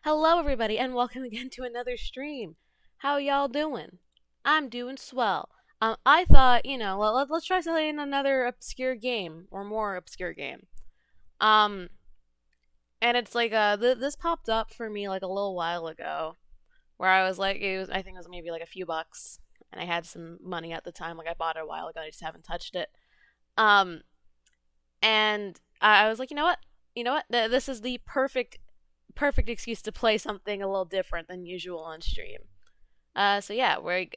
Hello, everybody, and welcome again to another stream. How y'all doing? I'm doing swell. I thought, let's try playing another obscure game or more obscure game. Um, and it's like this popped up for me like a little while ago, where I was like, I think it was maybe like a few bucks, and I had some money at the time. Like I bought it a while ago, I just haven't touched it. Um, and I was like, this is the perfect excuse to play something a little different than usual on stream. So yeah, we're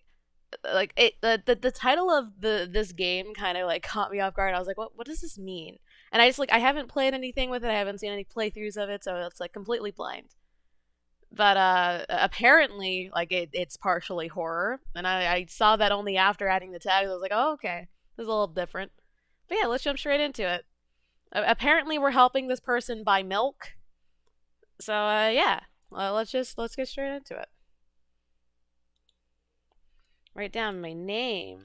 like the title of this game kind of like caught me off guard. I was like, what does this mean? And I just like I haven't played anything with it. I haven't seen any playthroughs of it, so it's like completely blind. But apparently like it's partially horror, and I saw that only after adding the tags. I was like, oh okay, this is a little different. But yeah, let's jump straight into it. Apparently, we're helping this person buy milk. So yeah, let's get straight into it. Write down my name.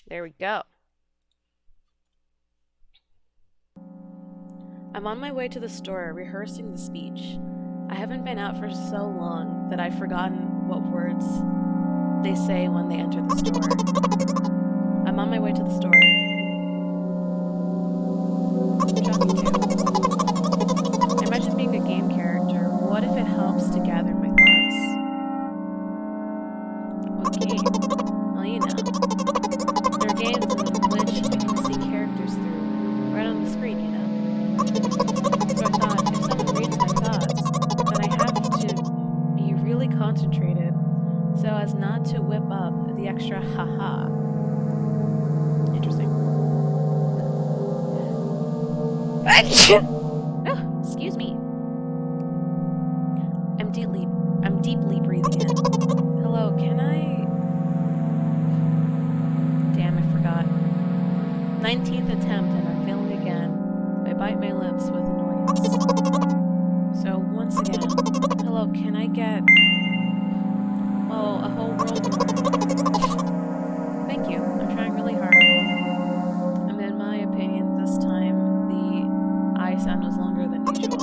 There we go. I'm on my way to the store rehearsing the speech. I haven't been out for so long that I've forgotten what words they say when they enter the store. I'm on my way to the store. I imagine being a game character. What if it helps to gather my thoughts? What game? Well, you know. There are games in which you can see characters through, right on the screen, you know? So I thought, if someone reads my thoughts, then I have to be really concentrated so as not to whip up the extra haha. Interesting. Oh, excuse me. I'm deeply breathing in. Hello, can I... Damn, I forgot. 19th attempt and I'm failing again. I bite my lips with annoyance. So, once again, hello, can I get... Oh, a whole world tour. Thank you, I'm trying really hard. And in my opinion, this time, the I sound was longer than usual.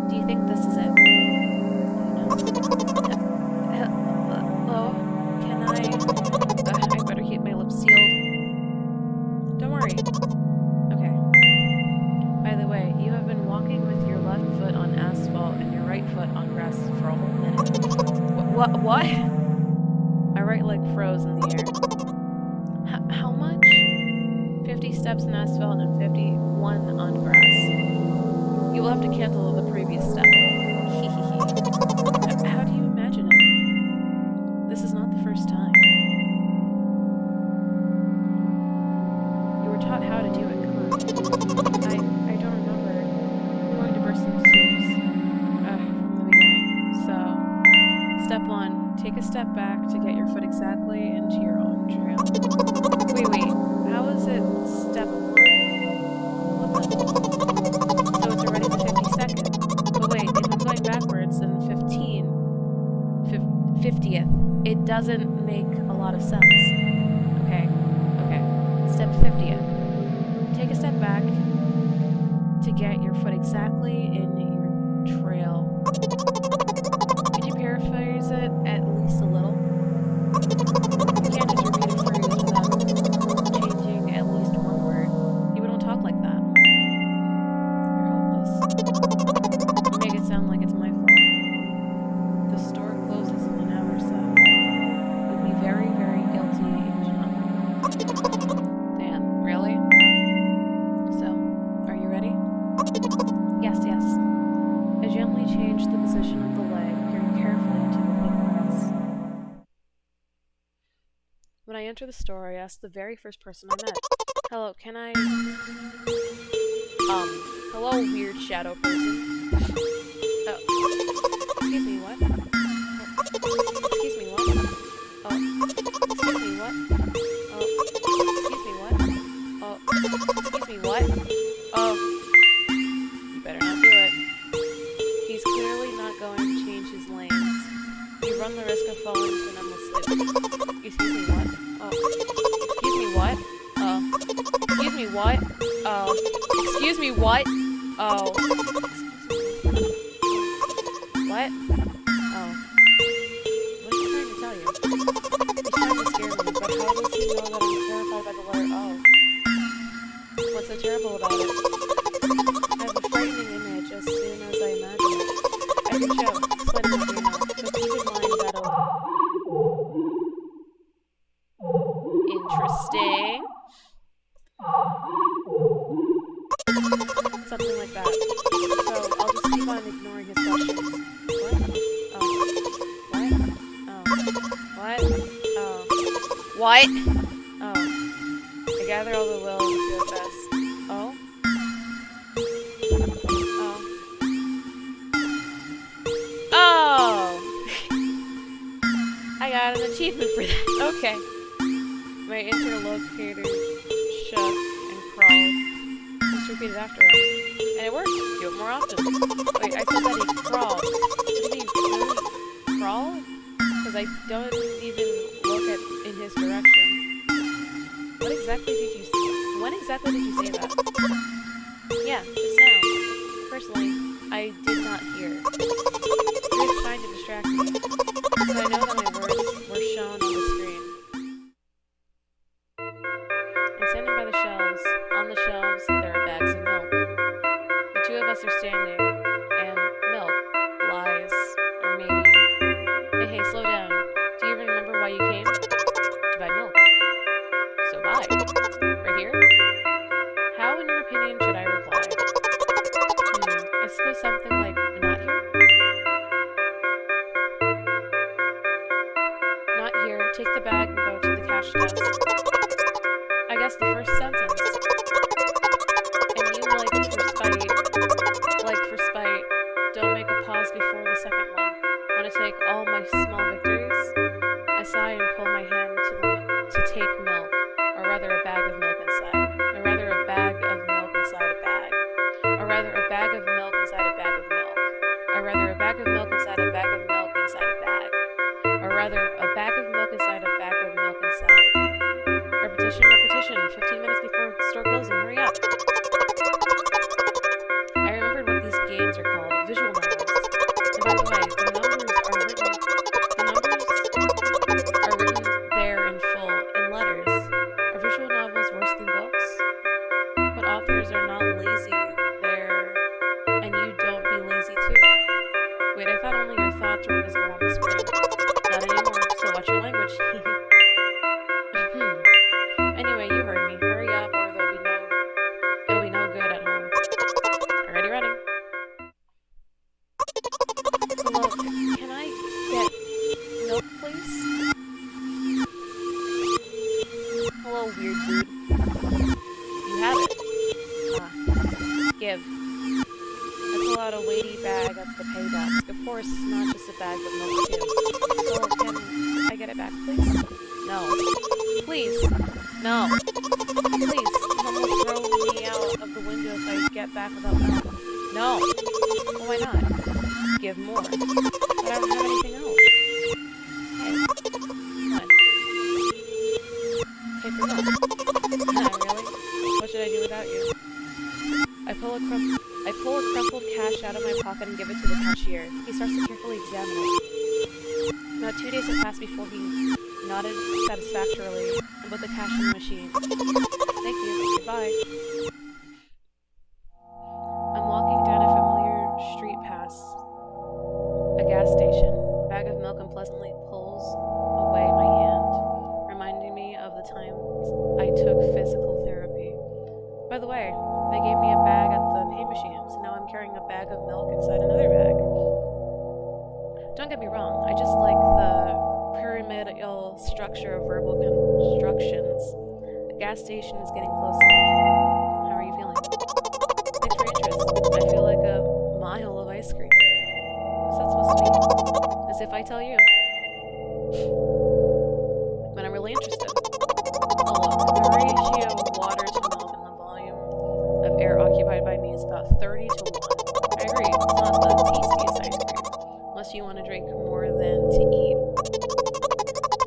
Do you think this is it? Hello? Can I better keep my lips sealed. Don't worry. Okay. By the way, you have been walking with your left foot on asphalt and your right foot on grass for a whole minute. What? My right leg froze in the air. How much? 50 steps in asphalt and 51 on grass. You will have to cancel the previous step. How do you imagine it? This is not the first time. You were taught how to do it, come on. I don't remember. I'm going to burst into tears. From the beginning. So, step 1. Take a step back to get your foot exactly into your own trail. Wait. How is it step 1? What the? So it's already the 52nd. But wait, if I'm going backwards, then 50th. It doesn't make a lot of sense. Okay. Step 50th. Take a step back to get your foot exactly in your trail. Could you paraphrase it at least a little? You can't just repeat a phrase without changing at least one word. People don't talk like that. You're hopeless. You make it sound like it's my fault. The store closes in an hour, so you'll be very, very guilty if you do not mind. Damn, really? So, are you ready? Yes. I gently changed the position of the leg, peering carefully into the thick grass. When I enter the store, I ask the very first person I met. Hello, can I... hello, weird shadow person. Oh. Excuse me, what? Oh. Excuse me, what? Oh. Excuse me, what? Oh. Excuse me, what? Oh. Excuse me, what? Oh. You better not do it. He's clearly not going to change his lanes. You run the risk of falling into an endless loop. Excuse me, what? Oh. Excuse me, what? Oh. Excuse me, what? Oh. Excuse me, what? Oh. What? Oh. What is he trying to tell you? He's trying to scare me, but how does he know that I'm terrified by the letter O? What's so terrible about it? I have a frightening image as soon as I imagine it. I can show. Explain it to you now. So keep in mind that interesting. Something like that. So I'll just keep on ignoring his questions. What? Oh. What? Oh. What? Oh. I gather all the will and do it best. Oh? Oh. Oh! I got an achievement for that. Okay. My interlocutor shook and crawled. Just repeat it after him. And it worked. Do it more often. Wait, I said that he crawled. Did he really crawl? Because I don't even look in his direction. What exactly did you say? When exactly did you say that? Yeah, just now. Personally, I did not hear. He was trying to distract me. But I know that my words were shown on the screen. I'm standing by the shelves. On the shelves, there are bags of milk. The two of us are standing, and milk lies, or maybe... Hey, slow down. Do you even remember why you came? To buy milk. So buy. Right here? How, in your opinion, should I reply? I suppose something like, not here? Not here. Take the bag and go to the cash desk. I guess the first sentence. And you, like for spite, don't make a pause before the second one. Want to take all my small victories? I sigh and pull my hand to take milk, or rather a bag of milk inside. Or rather a bag of milk inside a bag. Or rather a bag of milk inside a bag of milk. Or rather a bag of milk inside a bag of milk inside a bag. Or rather a bag of milk inside a bag of milk inside. Repetition, repetition. 15 minutes before store closing. Hurry up. I remembered what these games are called. Visual novels. And by the way, the numbers are written there in full, in letters. Are visual novels worse than books? But authors are not lazy there, and you don't be lazy too. Wait, I thought only your thoughts were visible on the screen. Not anymore, so watch your language. Anyway, you heard me. Hurry up, or it'll be no good at home. Already running. Look, can I get milk, please? Hello, weird dude. You have it. Give. I pull out a weighty bag at the pay desk. Of course, not just a bag, but milk too. So, can I get it back, please? No. Please. No. Please. Mom will throw me out of the window if I get back without milk. No. Well, why not? Give more. But I don't have anything else. Hey. What? Pay for milk. Really? What should I do without you? I pull a crumpled cash out of my pocket and give it to the cashier. He starts to carefully examine it. About 2 days have passed before he nodded satisfactorily and put the cash in the machine. Thank you. Goodbye. I'm walking down a familiar street past a gas station. A bag of milk unpleasantly pulls away my hand, reminding me of the times I took physical therapy. By the way, they gave me a bag at the pay machine, so now I'm carrying a bag of milk inside another bag. Don't get me wrong, I just like the pyramidal structure of verbal constructions. A gas station is getting closer. How are you feeling? Thanks for your interest. I feel like a mile of ice cream. What's that supposed to mean? As if I tell you. When I'm really interested. Oh look, the ratio of water to milk and the volume of air occupied by me is about 30 to 1. I agree, it's not the tastiest ice cream. Unless you want to drink more than to eat.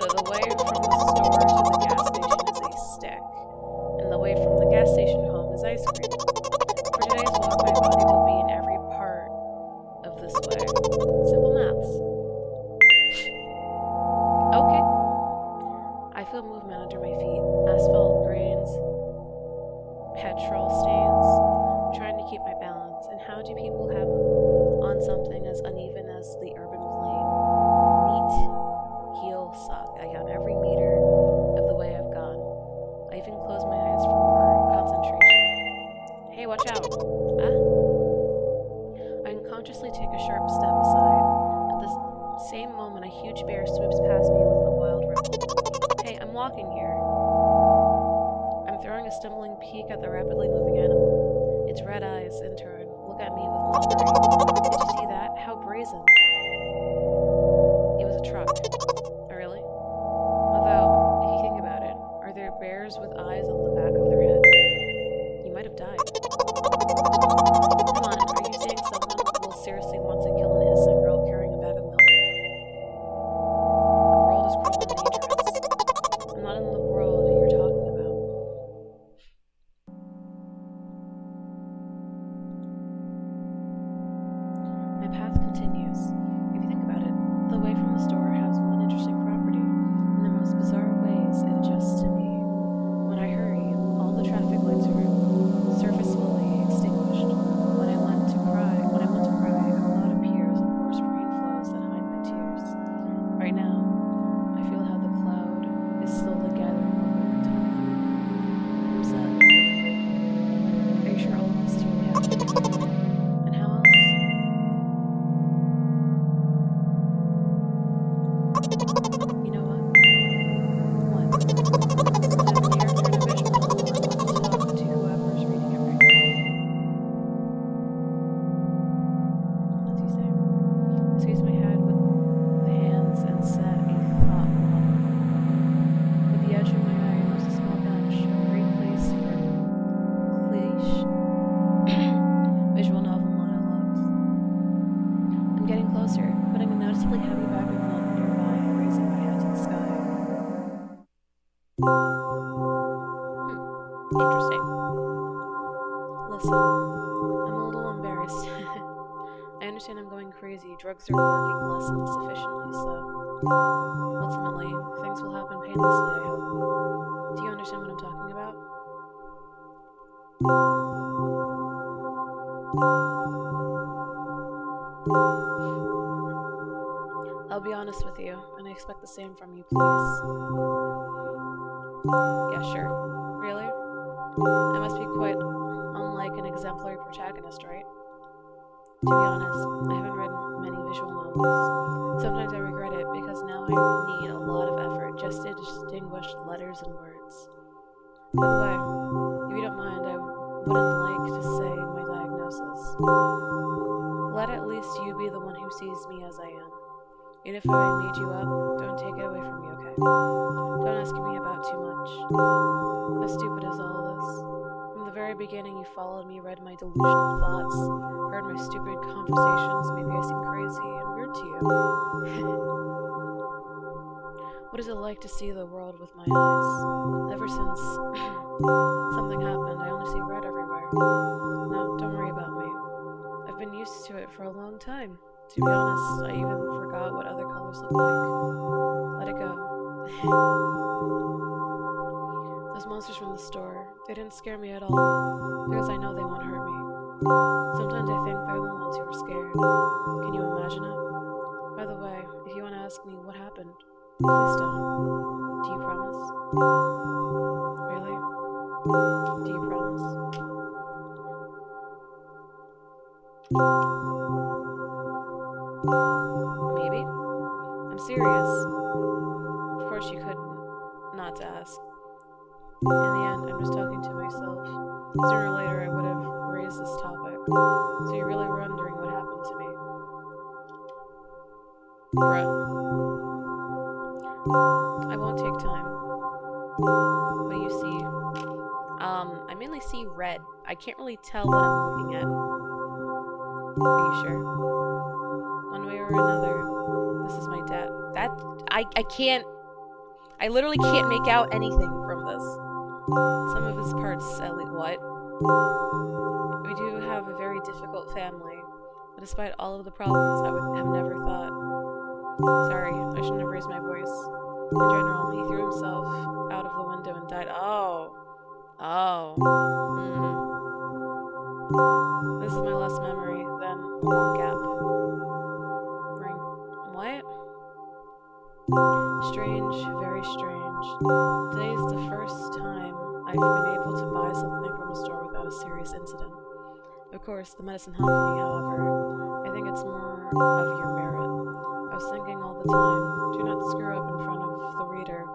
So the way from the store to the gas station is a stick. And the way from the gas station home is ice cream. For today's walk, my body feel movement under my feet. Asphalt grains, petrol stains. I'm trying to keep my balance. And how do people have on something as uneven as the urban plain? Neat heel suck. I count every meter of the way I've gone. I even close my eyes for more concentration. Hey, watch out. Ah. I unconsciously take a sharp step aside. At the same moment, a huge bear swoops past me with a wild ripple. Hey, I'm walking here. I'm throwing a stumbling peek at the rapidly moving animal. Its red eyes, in turn, look at me with mockery. Did you see that? How brazen. It was a truck. Oh, really? Although, if you think about it, are there bears with eyes on the back of their head? You might have died. Come on, are you saying someone will seriously want to kill an innocent girl carrying a bag of milk? The world is cruel and dangerous. I'm not in the world you're talking about. My path continues. If you think about it, the way from the store has one interesting property. In the most bizarre ways, it adjusts to me. When I hurry, all the traffic lights are surfacefully extinguished. When I want to cry, a cloud appears and pours rain flows that hide my tears. Right now, I feel how the cloud is slowly gathering over my tongue. I'm sad. Are you sure all of this is really happening? And how else? You know what? What? Since I'm a character in a visual novel, I want to talk to whoever's reading it right now. As you say, I squeeze my head with the hands and set a thought block. With the edge of my eye, there's a small bench, a great place for cliche visual novel monologues. I'm getting closer, putting a noticeably heavy bag of milk nearby and raising my head to the sky. Interesting. Listen, I'm a little embarrassed. I understand I'm going crazy. Drugs are working less than sufficiently, so ultimately, things will happen painlessly, I hope. Do you understand what I'm talking about? I'll be honest with you, and I expect the same from you, please. Yeah, sure. Really? I must be quite unlike an exemplary protagonist, right? To be honest, I haven't read many visual novels. Sometimes I regret it because now I need a lot of effort just to distinguish letters and words. By the way, if you don't mind, I wouldn't like to say my diagnosis. Let at least you be the one who sees me as I am. And if I made you up, don't take it away from me, okay? Don't ask me about too much. How stupid is all this? From the very beginning, you followed me, read my delusional thoughts, heard my stupid conversations. Maybe I seem crazy and weird to you. What is it like to see the world with my eyes? Ever since something happened, I only see red everywhere. No, don't worry about me. I've been used to it for a long time. To be honest, I even forgot what other colors look like. Let it go. Those monsters from the store, they didn't scare me at all, because I know they won't hurt me. Sometimes I think they're the ones who are scared. Can you imagine it? By the way, if you want to ask me what happened, please don't. Do you promise? Really? Do you promise? Maybe? I'm serious. Of course you could not to ask. In the end, I'm just talking to myself. Sooner or later, I would have raised this topic. So you're really wondering what happened to me? Brett, I won't take time. What do you see? I mainly see red. I can't really tell what I'm looking at. Are you sure? One way or another, this is my dad. I can't. I literally can't make out anything from this. Some of his parts, at least. What? We do have a very difficult family, but despite all of the problems, I would have never thought. Sorry, I shouldn't have raised my voice. In general, he threw himself out of the window and died. Oh. Oh. This is my last memory, then. Gap. Ring. What? Strange, very strange. Today is the first time I've been able to buy something from a store without a serious incident. Of course, the medicine helped me, however. I think it's more of your merit. I was thinking all the time, do not screw up in front of the reader,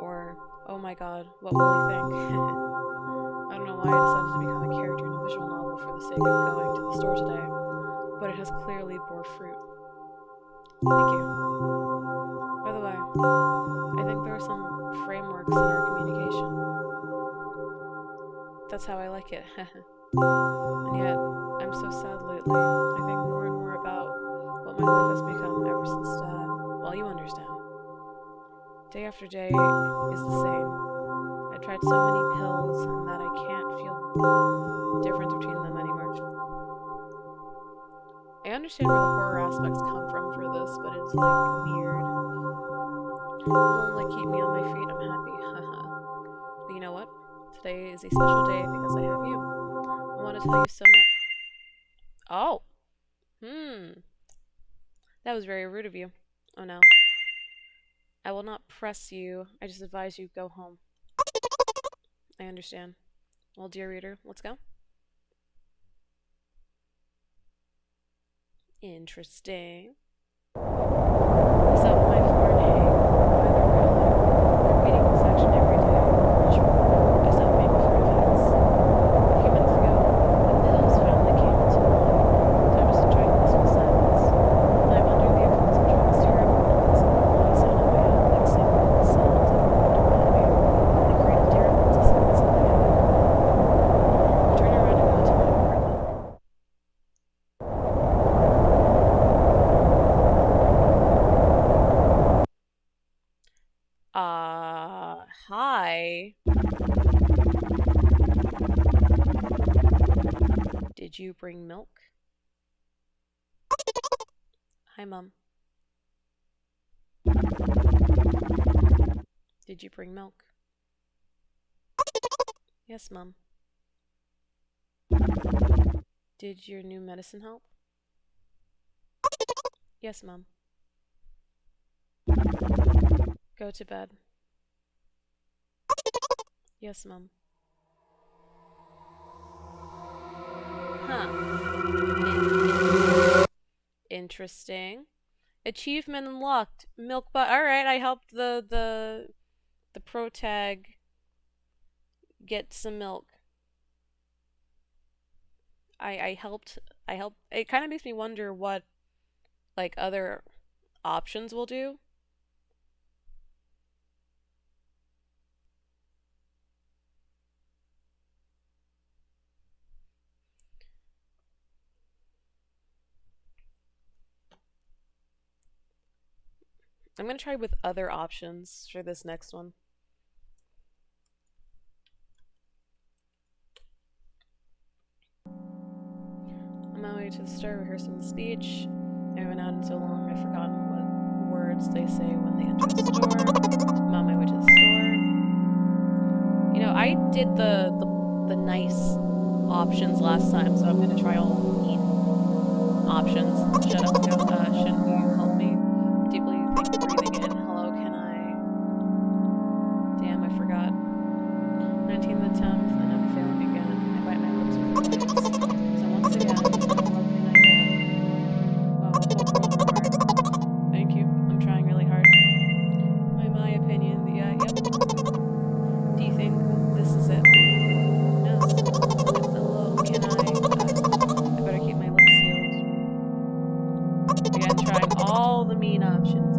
or, oh my god, what will he think? I don't know why I decided to become a character in a visual novel for the sake of going to the store today, but it has clearly bore fruit. Thank you. By the way, I think there are some frameworks in our communication. That's how I like it. And yet, I'm so sad lately. I think more and more about what my life has become ever since Dad. Well, you understand. Day after day is the same. I tried so many pills that I can't feel difference between them anymore. I understand where the horror aspects come from for this, but it's like weird. It won't like keep me on my feet. I'm happy. Haha. But you know what? Today is a special day because I have you. I want to tell you so much. Oh. That was very rude of you. Oh no. I will not press you. I just advise you go home. I understand. Well, dear reader, let's go. Interesting. I sat with my floor and hay by the railing, repeating this action every day. I stopped maybe 45 minutes. A few minutes ago, the pills finally came into mind. So I'm just enjoying peaceful silence. And I'm under the influence of drugs terrible illness and the body sound in my head, like singing the sounds of the wind around me, and create a terrible dissonance in my head. I turn around and go to my apartment. Hi. Did you bring milk? Hi, Mom. Did you bring milk? Yes, Mom. Did your new medicine help? Yes, Mom. Go to bed. Yes, Mom. Huh. Interesting. Achievement unlocked. Milk but alright, I helped the protag get some milk. I helped it kinda makes me wonder what like other options will do. I'm gonna try with other options for this next one. On my way to the store rehearsing the speech. I haven't out in so long I've forgotten what words they say when they enter the store. I'm on my way to the store. You know, I did the nice options last time, so I'm gonna try all neat options. Shut up, no, shouldn't you help me? Deeply think breathing in. Hello, can I? Damn, I forgot. 19th attempt, and I'm failing again. I bite my lips with my lips. So once again, hello, can I get? Well, hope roll more. Thank you. I'm trying really hard. My opinion, yeah, yep. Do you think this is it? Yes. Hello, can I better keep my lips sealed. Again, trying all the mean options,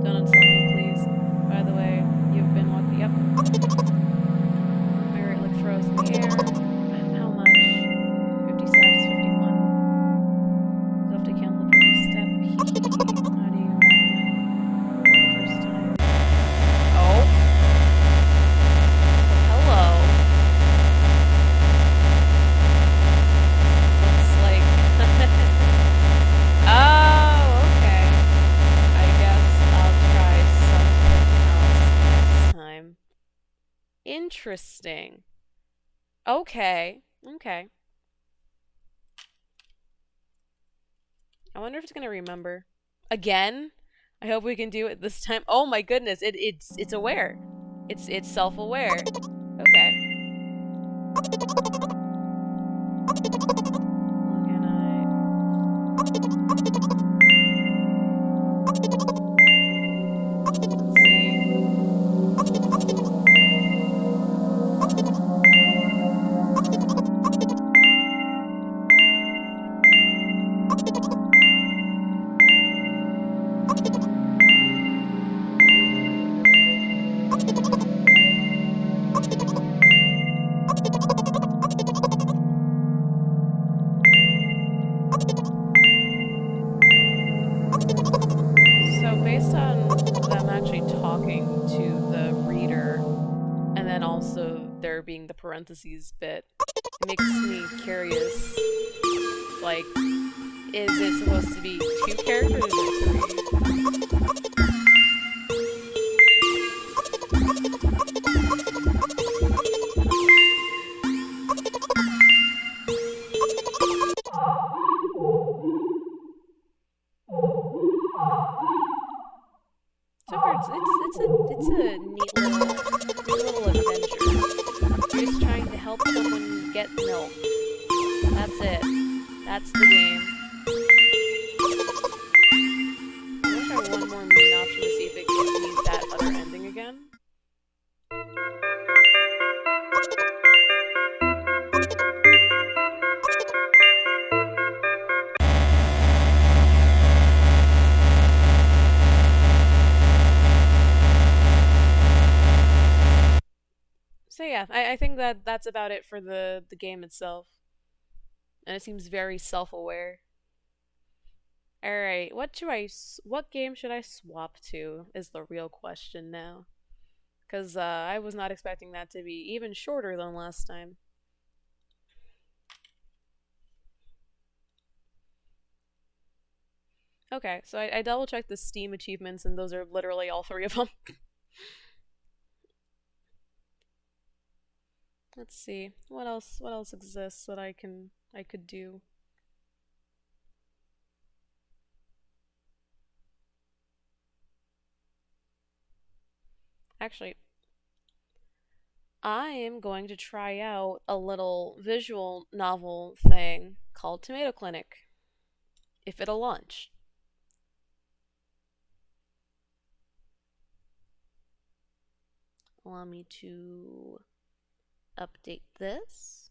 Don't insult me, please. By the way, you've been walking. Yep, Interesting. Okay. Okay. I wonder if it's gonna remember. Again? I hope we can do it this time. Oh my goodness, it's aware. It's self-aware. Okay. Let's see. So based on them actually talking to the reader, and then also there being the parentheses bit, it makes me curious. Like, is it supposed to be two characters or three? So far, it's a neat little adventure. You're just trying to help someone get milk. That's it. That's the game. I'm gonna try one more main option to see if it gives me that other ending again. So yeah, I think that that's about it for the game itself. And it seems very self-aware. All right, what game should I swap to is the real question now. Cuz I was not expecting that to be even shorter than last time. Okay, so I double checked the Steam achievements and those are literally all three of them. Let's see. What else exists that I could do? Actually, I am going to try out a little visual novel thing called Tomato Clinic. If it'll launch. Allow me to update this.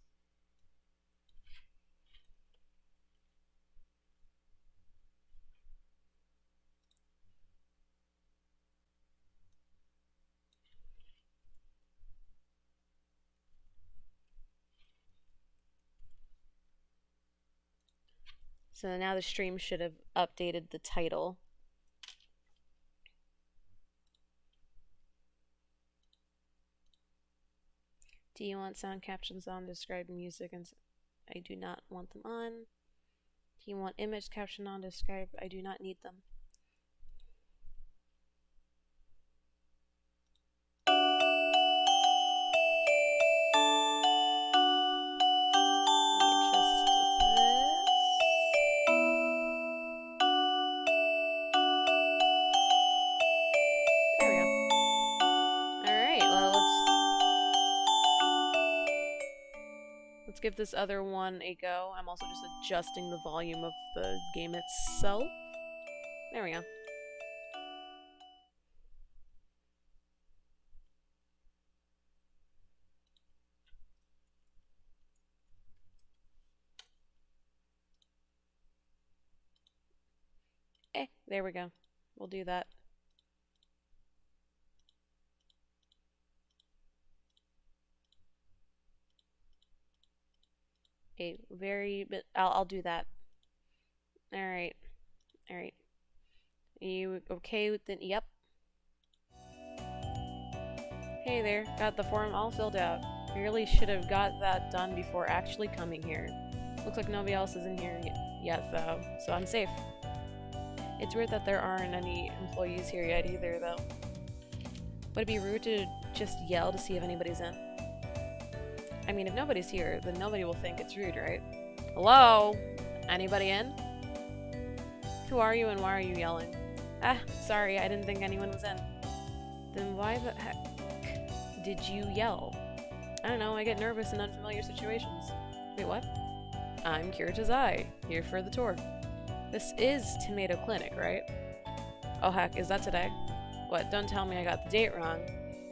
So now the stream should have updated the title. Do you want sound captions on described music? And I do not want them on. Do you want image caption on described? I do not need them. Let's give this other one a go. I'm also just adjusting the volume of the game itself. There we go. There we go. We'll do that. Okay, but I'll do that. All right. You okay with the? Yep. Hey there, got the form all filled out. I really should have got that done before actually coming here. Looks like nobody else is in here yet though, so I'm safe. It's weird that there aren't any employees here yet either though. Would it be rude to just yell to see if anybody's in? I mean, if nobody's here, then nobody will think it's rude, right? Hello? Anybody in? Who are you and why are you yelling? Ah, sorry, I didn't think anyone was in. Then why the heck did you yell? I don't know, I get nervous in unfamiliar situations. Wait, what? I'm Kiritazai, here for the tour. This is Tomato Clinic, right? Oh heck, is that today? What, don't tell me I got the date wrong.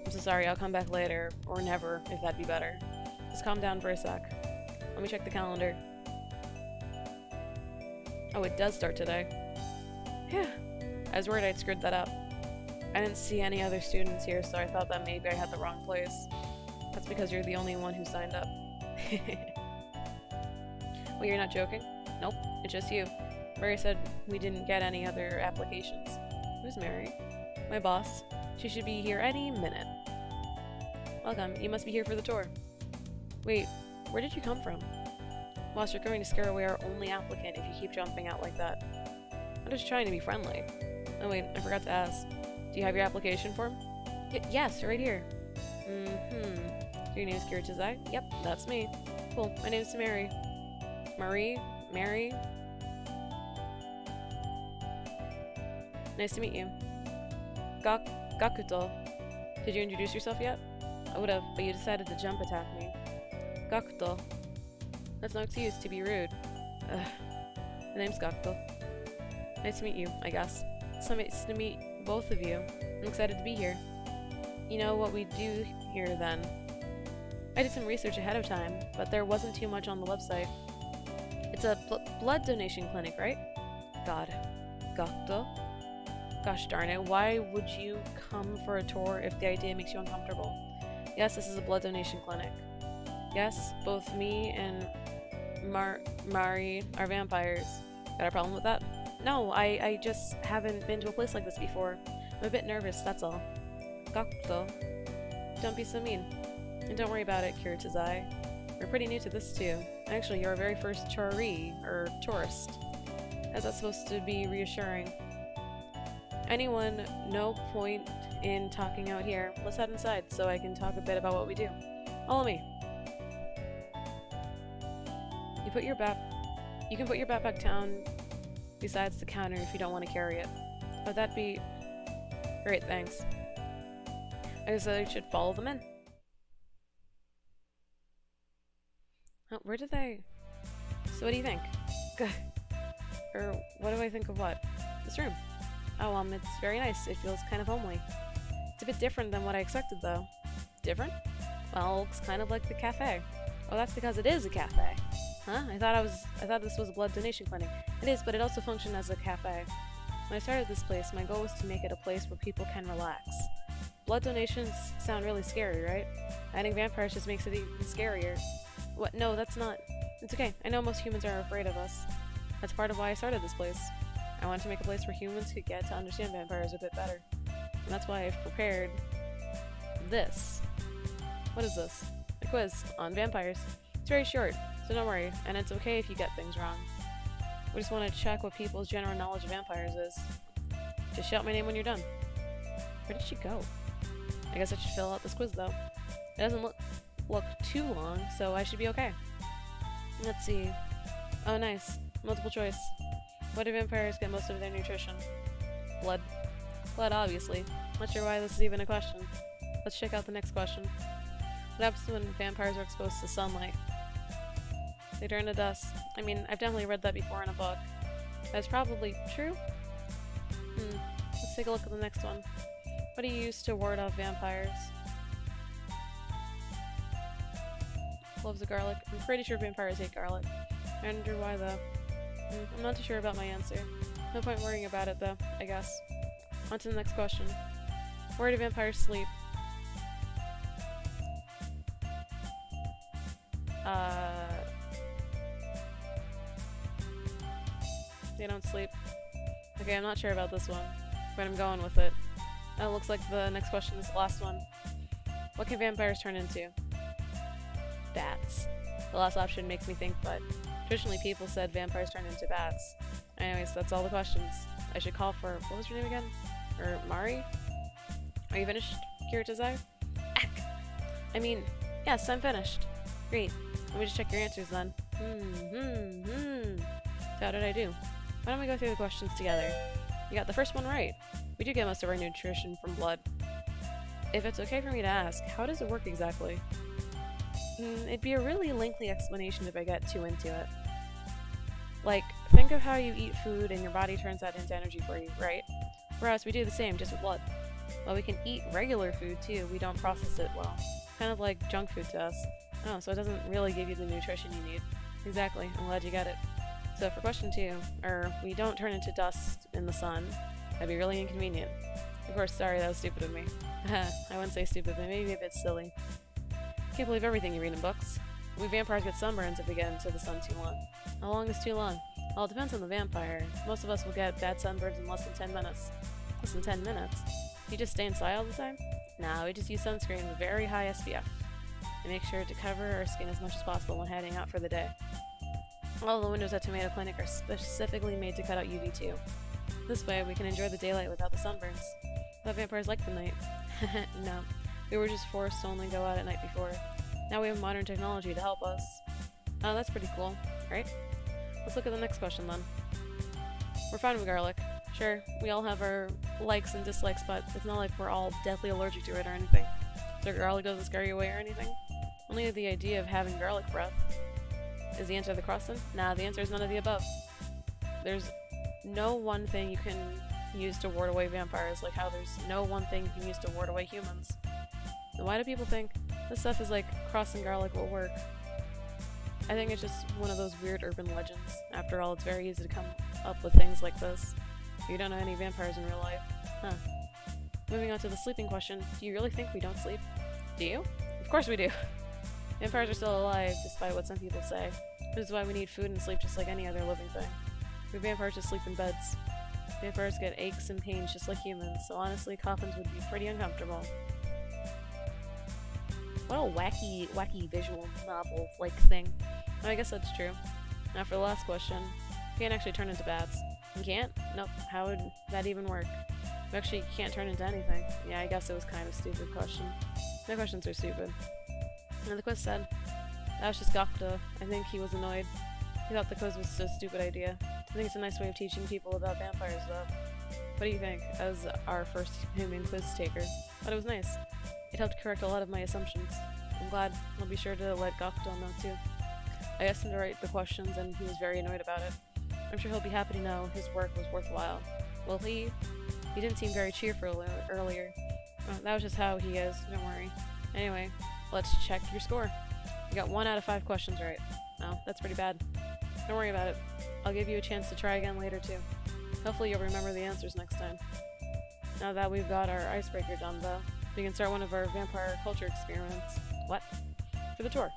I'm so sorry, I'll come back later, or never, if that'd be better. Just calm down for a sec. Let me check the calendar. Oh, it does start today. Phew. I was worried I'd screwed that up. I didn't see any other students here, so I thought that maybe I had the wrong place. That's because you're the only one who signed up. Well, you're not joking? Nope, it's just you. Mary said we didn't get any other applications. Who's Mary? My boss. She should be here any minute. Welcome, you must be here for the tour. Wait, where did you come from? Boss, you're going to scare away our only applicant if you keep jumping out like that. I'm just trying to be friendly. Oh wait, I forgot to ask. Do you have your application form? Yes, right here. Your name is Kiritazai? Yep, that's me. Cool, my name's Mary. Mary? Nice to meet you. Gakuto. Did you introduce yourself yet? I would've, but you decided to jump attack me. Gakuto. That's no excuse to be rude. Ugh. The name's Gakuto. Nice to meet you, I guess. So nice to meet both of you. I'm excited to be here. You know what we do here then? I did some research ahead of time, but there wasn't too much on the website. It's a blood donation clinic, right? God. Gakuto? Gosh darn it, why would you come for a tour if the idea makes you uncomfortable? Yes, this is a blood donation clinic. Yes, both me and Mari are vampires. Got a problem with that? No, I just haven't been to a place like this before. I'm a bit nervous, that's all. Gakuto. Don't be so mean. And don't worry about it, Kiritazai. You're pretty new to this too. Actually, you're our very first touree, or tourist. How's that supposed to be reassuring? Anyone, no point in talking out here. Let's head inside so I can talk a bit about what we do. Follow me. You can put your backpack down besides the counter if you don't want to carry it. Would that be... Great, thanks. I guess I should follow them in. Oh, where did they... So what do you think? Or what do I think of what? This room. Oh, it's very nice. It feels kind of homely. It's a bit different than what I expected, though. Different? Well, it looks kind of like the cafe. Oh, that's because it is a cafe. Huh? I thought this was a blood donation clinic. It is, but it also functioned as a cafe. When I started this place, my goal was to make it a place where people can relax. Blood donations sound really scary, right? Adding vampires just makes it even scarier. What? No, that's not. It's okay. I know most humans are afraid of us. That's part of why I started this place. I wanted to make a place where humans could get to understand vampires a bit better. And that's why I've prepared this. What is this? A quiz on vampires. It's very short, so don't worry, and it's okay if you get things wrong. We just want to check what people's general knowledge of vampires is. Just shout my name when you're done. Where did she go? I guess I should fill out this quiz though. It doesn't look too long, so I should be okay. Let's see. Oh nice. Multiple choice. What do vampires get most of their nutrition? Blood. Blood, obviously. Not sure why this is even a question. Let's check out the next question. What happens when vampires are exposed to sunlight? They turn to dust. I mean, I've definitely read that before in a book. That's probably true? Let's take a look at the next one. What do you use to ward off vampires? Cloves of garlic. I'm pretty sure vampires hate garlic. I wonder why though. I'm not too sure about my answer. No point worrying about it though, I guess. On to the next question. Where do vampires sleep? They don't sleep. Okay, I'm not sure about this one, but I'm going with it. It looks like the next question is the last one. What can vampires turn into? Bats. The last option makes me think, but traditionally people said vampires turn into bats. Anyways, that's all the questions. I should call for... What was your name again? Or Mari? Are you finished, Kiritazai? I mean, yes, I'm finished. Great. Let me just check your answers then. So how did I do? Why don't we go through the questions together? You got the first one right. We do get most of our nutrition from blood. If it's okay for me to ask, how does it work exactly? It'd be a really lengthy explanation if I get too into it. Like, think of how you eat food and your body turns that into energy for you, right? Whereas we do the same, just with blood. While we can eat regular food too, we don't process it well. Kind of like junk food to us. Oh, so it doesn't really give you the nutrition you need. Exactly, I'm glad you got it. So for question 2, we don't turn into dust in the sun. That'd be really inconvenient. Of course, sorry, that was stupid of me. I wouldn't say stupid, but maybe a bit silly. Can't believe everything you read in books. We vampires get sunburns if we get into the sun too long. How long is too long? Well, it depends on the vampire. Most of us will get bad sunburns in less than 10 minutes. Less than 10 minutes? You just stay inside all the time? Nah, we just use sunscreen with very high SPF. And make sure to cover our skin as much as possible when heading out for the day. All the windows at Tomato Clinic are specifically made to cut out UV2. This way, we can enjoy the daylight without the sunburns. But vampires like the night. No, we were just forced to only go out at night before. Now we have modern technology to help us. Oh, that's pretty cool, right? Let's look at the next question then. We're fine with garlic. Sure, we all have our likes and dislikes, but it's not like we're all deathly allergic to it or anything. So garlic doesn't scare you away or anything? Only the idea of having garlic breath. Is the answer the cross then? Nah, the answer is none of the above. There's no one thing you can use to ward away vampires, like how there's no one thing you can use to ward away humans. Then why do people think this stuff is like crossing garlic will work? I think it's just one of those weird urban legends. After all, it's very easy to come up with things like this. You don't know any vampires in real life. Huh. Moving on to the sleeping question, do you really think we don't sleep? Do you? Of course we do. Vampires are still alive, despite what some people say. This is why we need food and sleep just like any other living thing. We vampires just sleep in beds. Vampires get aches and pains just like humans, so honestly, coffins would be pretty uncomfortable. What a wacky visual novel-like thing. Oh, I guess that's true. Now for the last question. You can't actually turn into bats. You can't? Nope. How would that even work? You actually can't turn into anything. Yeah, I guess it was kind of a stupid question. No questions are stupid. And the quiz said, that was just Gokta. I think he was annoyed. He thought the quiz was a stupid idea. I think it's a nice way of teaching people about vampires, though. What do you think, as our first human quiz taker? But it was nice. It helped correct a lot of my assumptions. I'm glad. I'll be sure to let Gokta know, too. I asked him to write the questions, and he was very annoyed about it. I'm sure he'll be happy to know his work was worthwhile. Well, he didn't seem very cheerful earlier. That was just how he is, don't worry. Anyway, let's check your score. You got 1 out of 5 questions right. Oh, that's pretty bad. Don't worry about it. I'll give you a chance to try again later too. Hopefully you'll remember the answers next time. Now that we've got our icebreaker done though, we can start one of our vampire culture experiments. What? For the tour.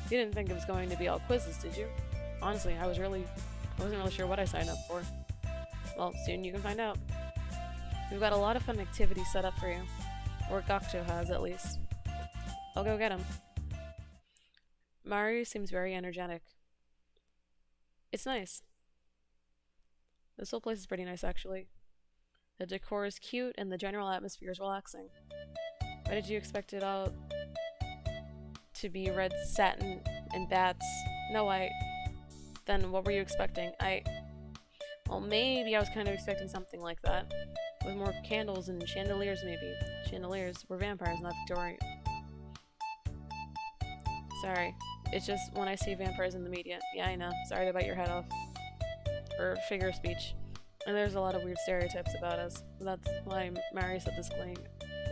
You didn't think it was going to be all quizzes, did you? Honestly, I wasn't really sure what I signed up for. Well, soon you can find out. We've got a lot of fun activities set up for you. Or Gokto has, at least. I'll go get him. Mario seems very energetic. It's nice. This whole place is pretty nice, actually. The decor is cute, and the general atmosphere is relaxing. Why did you expect it all to be red satin and bats? No, Then what were you expecting? Well, maybe I was kind of expecting something like that. With more candles and chandeliers, maybe. Chandeliers. We're vampires, not Victorian. Sorry. It's just when I see vampires in the media. Yeah, I know. Sorry to bite your head off. Or figure of speech. And there's a lot of weird stereotypes about us. That's why Mary set this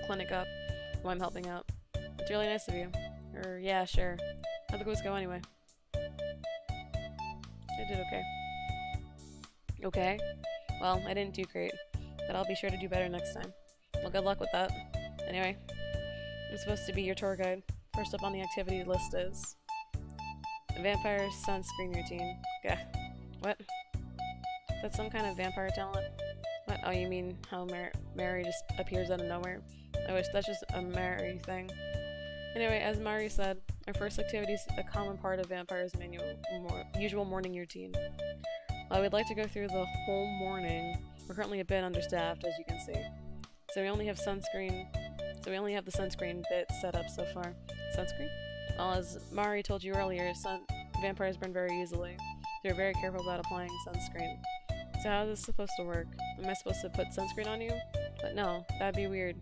clinic up. Why I'm helping out. It's really nice of you. Yeah, sure. How'd the quiz go anyway? I did okay. Okay? Well, I didn't do great. But I'll be sure to do better next time. Well, good luck with that. Anyway, I'm supposed to be your tour guide. First up on the activity list is a vampire sunscreen routine. Gah. What? Is that some kind of vampire talent? What? Oh, you mean how Mary just appears out of nowhere? I wish that's just a Mary thing. Anyway, as Mari said, our first activity is a common part of vampires' usual morning routine. While we'd like to go through the whole morning, we're currently a bit understaffed, as you can see. So we only have sunscreen So we only have the sunscreen bit set up so far. Sunscreen? Well, as Mari told you earlier, vampires burn very easily. They're very careful about applying sunscreen. So how is this supposed to work? Am I supposed to put sunscreen on you? But no, that'd be weird.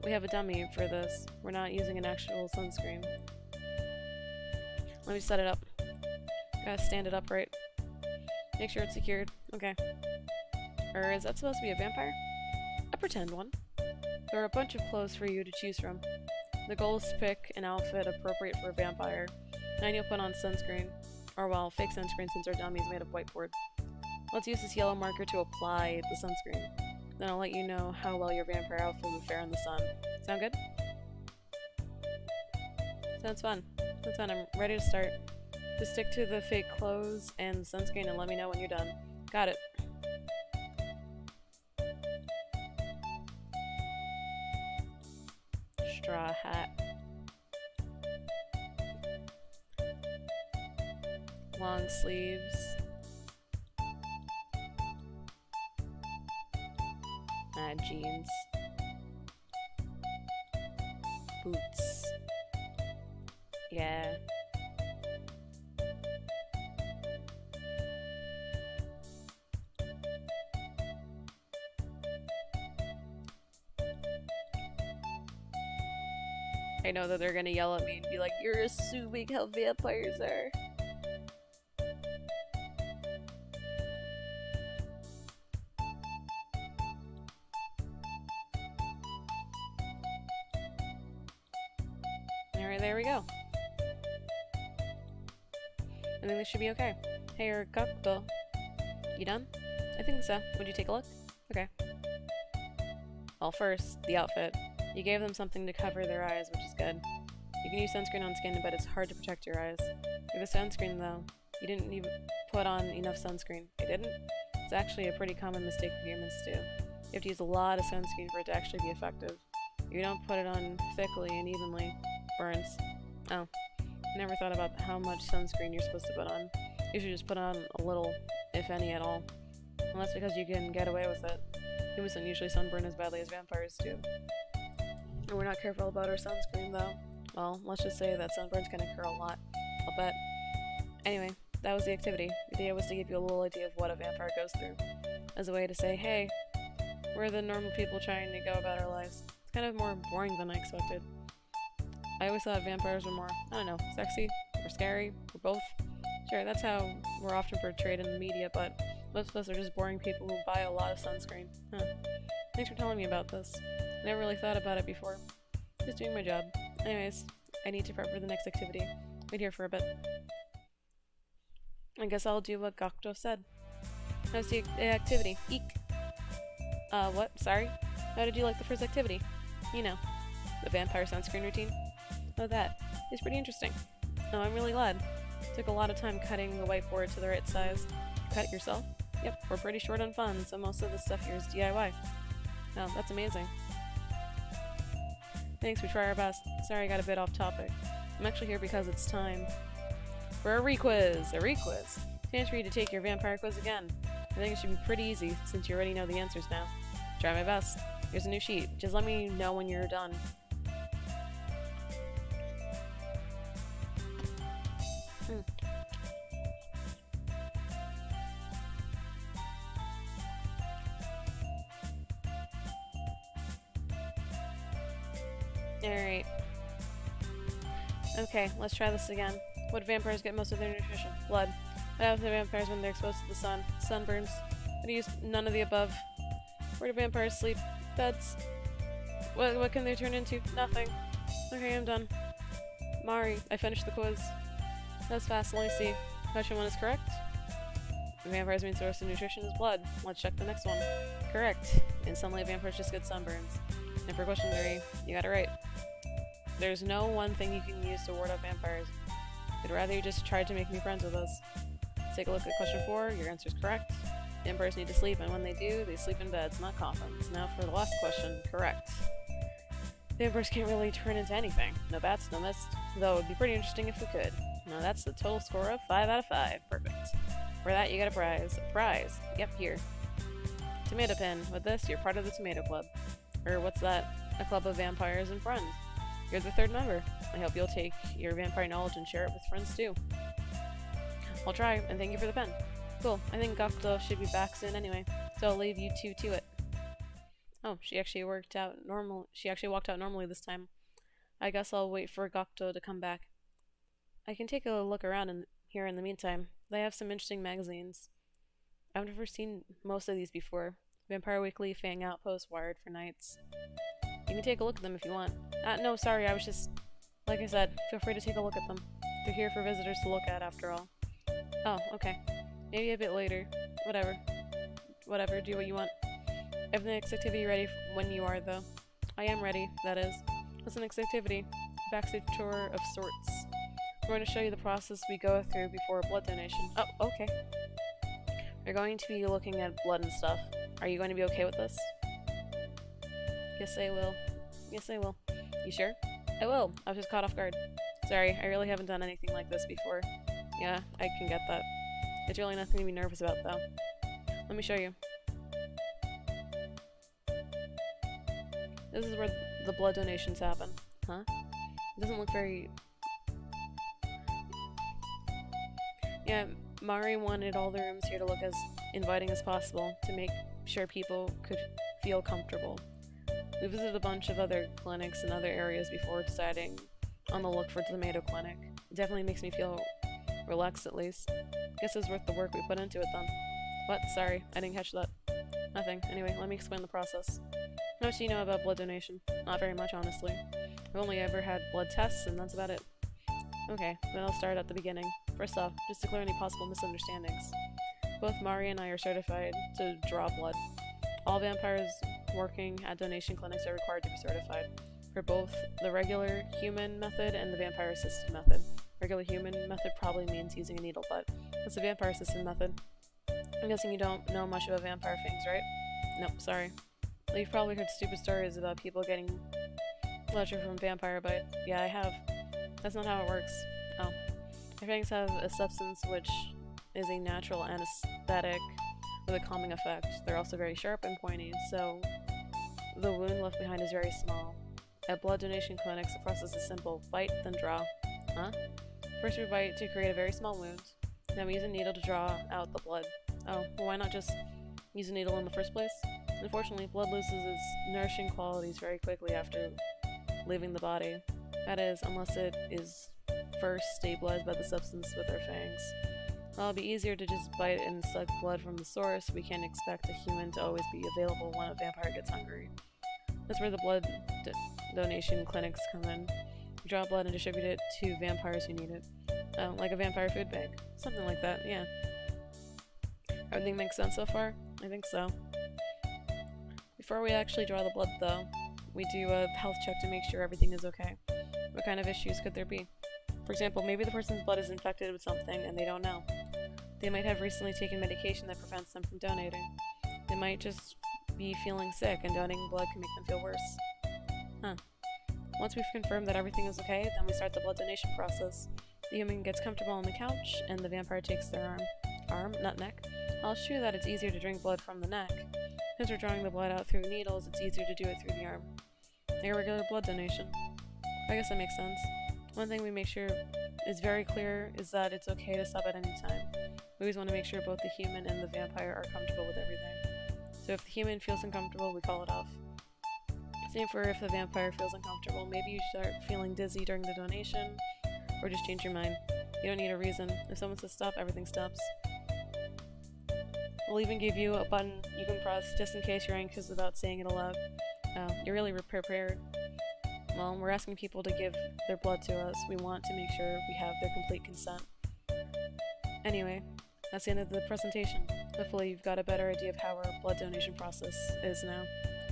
We have a dummy for this. We're not using an actual sunscreen. Let me set it up. Gotta stand it up right. Make sure it's secured. Okay. Or is that supposed to be a vampire? A pretend one. There are a bunch of clothes for you to choose from. The goal is to pick an outfit appropriate for a vampire. Then you'll put on sunscreen. Or well, fake sunscreen since our dummy is made of whiteboard. Let's use this yellow marker to apply the sunscreen. Then I'll let you know how well your vampire outfit will fare in the sun. Sound good? Sounds fun. Sounds fun. I'm ready to start. Just stick to the fake clothes and sunscreen and let me know when you're done. Got it. Straw hat. Long sleeves. Jeans. Boots. Yeah. I know that they're gonna yell at me and be like, "You're assuming how vampires are." Alright, there we go. I think this should be okay. Hey, Gakto. You done? I think so. Would you take a look? Okay. Well, first, the outfit. You gave them something to cover their eyes, which is good. You can use sunscreen on skin, but it's hard to protect your eyes. With the sunscreen, though, you didn't even put on enough sunscreen. I didn't? It's actually a pretty common mistake for humans, too. You have to use a lot of sunscreen for it to actually be effective. If you don't put it on thickly and evenly, burns. Oh. Never thought about how much sunscreen you're supposed to put on. You should just put on a little, if any at all. And that's because you can get away with it. Humans don't usually sunburn as badly as vampires do. And we're not careful about our sunscreen, though. Well, let's just say that sunburn's gonna occur a lot. I'll bet. Anyway, that was the activity. The idea was to give you a little idea of what a vampire goes through. As a way to say, hey, we're the normal people trying to go about our lives. It's kind of more boring than I expected. I always thought vampires were more, I don't know, sexy, or scary, or both. Sure, that's how we're often portrayed in the media, but most of us are just boring people who buy a lot of sunscreen. Huh. Thanks for telling me about this. I never really thought about it before. Just doing my job. Anyways, I need to prep for the next activity. Wait here for a bit. I guess I'll do what Gakto said. How's the activity? Eek. What? Sorry? How did you like the first activity? You know, the vampire sunscreen routine. Oh, that. It's pretty interesting. Oh, I'm really glad. Took a lot of time cutting the whiteboard to the right size. Cut it yourself? Yep, we're pretty short on funds, so most of the stuff here is DIY. Oh, that's amazing. Thanks, we try our best. Sorry I got a bit off topic. I'm actually here because it's time for a requiz! A requiz! Chance for you to take your vampire quiz again. I think it should be pretty easy, since you already know the answers now. Try my best. Here's a new sheet. Just let me know when you're done. Alright. Okay, let's try this again. What do vampires get most of their nutrition? Blood. What happens to vampires when they're exposed to the sun? Sunburns. What do you use? None of the above. Where do vampires sleep? Beds. What can they turn into? Nothing. Okay, I'm done. Mari, I finished the quiz. That's fast, let me see. Question 1 is correct. The vampire's main source of nutrition is blood. Let's check the next one. Correct. In sunlight, vampires just get sunburns. And for question 3, you got it right. There's no one thing you can use to ward off vampires. I'd rather you just tried to make me friends with us. Let's take a look at question 4. Your answer is correct. Vampires need to sleep, and when they do, they sleep in beds, not coffins. Now for the last question. Correct. Vampires can't really turn into anything. No bats, no mist. Though it would be pretty interesting if we could. Now that's the total score of 5 out of 5. Perfect. For that, you get a prize. A prize? Yep, here. Tomato pin. With this, you're part of the tomato club. Or what's that? a club of vampires and friends. You're the third member. I hope you'll take your vampire knowledge and share it with friends too. I'll try, and thank you for the pen. Cool, I think Gakuto should be back soon anyway, so I'll leave you two to it. Oh, she actually walked out normally this time. I guess I'll wait for Gakuto to come back. I can take a look around here in the meantime. They have some interesting magazines. I've never seen most of these before. Vampire Weekly, Fang Outpost, Wired for Nights. You can take a look at them if you want. No, sorry, I was just... Like I said, feel free to take a look at them. They're here for visitors to look at, after all. Oh, okay. Maybe a bit later. Whatever, do what you want. I have the next activity ready when you are, though. I am ready, that is. What's the next activity? Backstage tour of sorts. We're going to show you the process we go through before a blood donation. Oh, okay. We're going to be looking at blood and stuff. Are you going to be okay with this? Yes, I will. Yes, I will. You sure? I will. I was just caught off guard. Sorry, I really haven't done anything like this before. Yeah, I can get that. It's really nothing to be nervous about, though. Let me show you. This is where the blood donations happen. Huh? It doesn't look very... Yeah, Mari wanted all the rooms here to look as inviting as possible to make sure people could feel comfortable. We visited a bunch of other clinics in other areas before deciding on the look for Tomato Clinic. It definitely makes me feel relaxed, at least. Guess it's worth the work we put into it, then. What? Sorry, I didn't catch that. Nothing. Anyway, let me explain the process. How much do you know about blood donation? Not very much, honestly. I've only ever had blood tests, and that's about it. Okay, then I'll start at the beginning. First off, just to clear any possible misunderstandings. Both Mari and I are certified to draw blood. All vampires working at donation clinics are required to be certified for both the regular human method and the vampire-assisted method. Regular human method probably means using a needle, but what's the vampire-assisted method? I'm guessing you don't know much about vampire things, right? Nope, sorry. Well, you've probably heard stupid stories about people getting pleasure from vampire bites. Yeah, I have. That's not how it works. Oh. Their fangs have a substance which is a natural anesthetic with a calming effect. They're also very sharp and pointy, so the wound left behind is very small. At blood donation clinics, the process is simple. Bite, then draw. Huh? First we bite to create a very small wound. Then we use a needle to draw out the blood. Oh, well, why not just use a needle in the first place? Unfortunately, blood loses its nourishing qualities very quickly after leaving the body. That is, unless it is first stabilized by the substance with our fangs. While it'll be easier to just bite and suck blood from the source, we can't expect a human to always be available when a vampire gets hungry. That's where the blood donation clinics come in. You draw blood and distribute it to vampires who need it. Like a vampire food bank. Something like that, yeah. Everything makes sense so far? I think so. Before we actually draw the blood, though, we do a health check to make sure everything is okay. What kind of issues could there be? For example, maybe the person's blood is infected with something and they don't know. They might have recently taken medication that prevents them from donating. They might just be feeling sick and donating blood can make them feel worse. Huh. Once we've confirmed that everything is okay, then we start the blood donation process. The human gets comfortable on the couch, and the vampire takes their arm, not neck. I'll assure that it's easier to drink blood from the neck. Since we're drawing the blood out through needles, it's easier to do it through the arm. Like a regular blood donation. I guess that makes sense. One thing we make sure is very clear is that it's okay to stop at any time. We always want to make sure both the human and the vampire are comfortable with everything. So if the human feels uncomfortable, we call it off. Same for if the vampire feels uncomfortable. Maybe you start feeling dizzy during the donation, or just change your mind. You don't need a reason. If someone says stop, everything stops. We'll even give you a button you can press just in case you're anxious about saying it aloud. You're really prepared. Well, we're asking people to give their blood to us. We want to make sure we have their complete consent. Anyway, that's the end of the presentation. Hopefully you've got a better idea of how our blood donation process is now.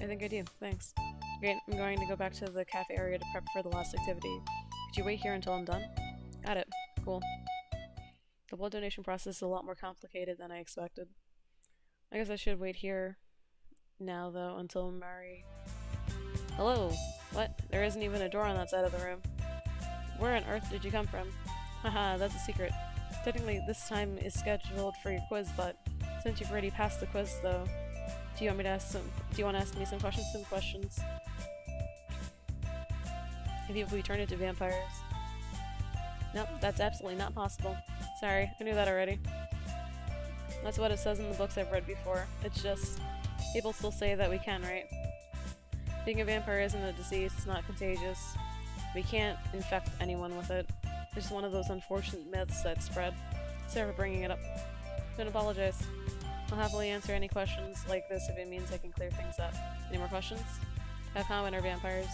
I think I do. Thanks. Great, I'm going to go back to the cafe area to prep for the last activity. Could you wait here until I'm done? Got it. Cool. The blood donation process is a lot more complicated than I expected. I guess I should wait here now, though, until Mari... Hello? What? There isn't even a door on that side of the room. Where on earth did you come from? Haha, that's a secret. Technically, this time is scheduled for your quiz, but since you've already passed the quiz, though, do you want to ask me some questions? Maybe if we turn into vampires. Nope, that's absolutely not possible. Sorry, I knew that already. That's what it says in the books I've read before. It's just, people still say that we can, right? Being a vampire isn't a disease, it's not contagious. We can't infect anyone with it. It's just one of those unfortunate myths that spread. Sorry for bringing it up. Don't apologize. I'll happily answer any questions like this if it means I can clear things up. Any more questions? How common are vampires?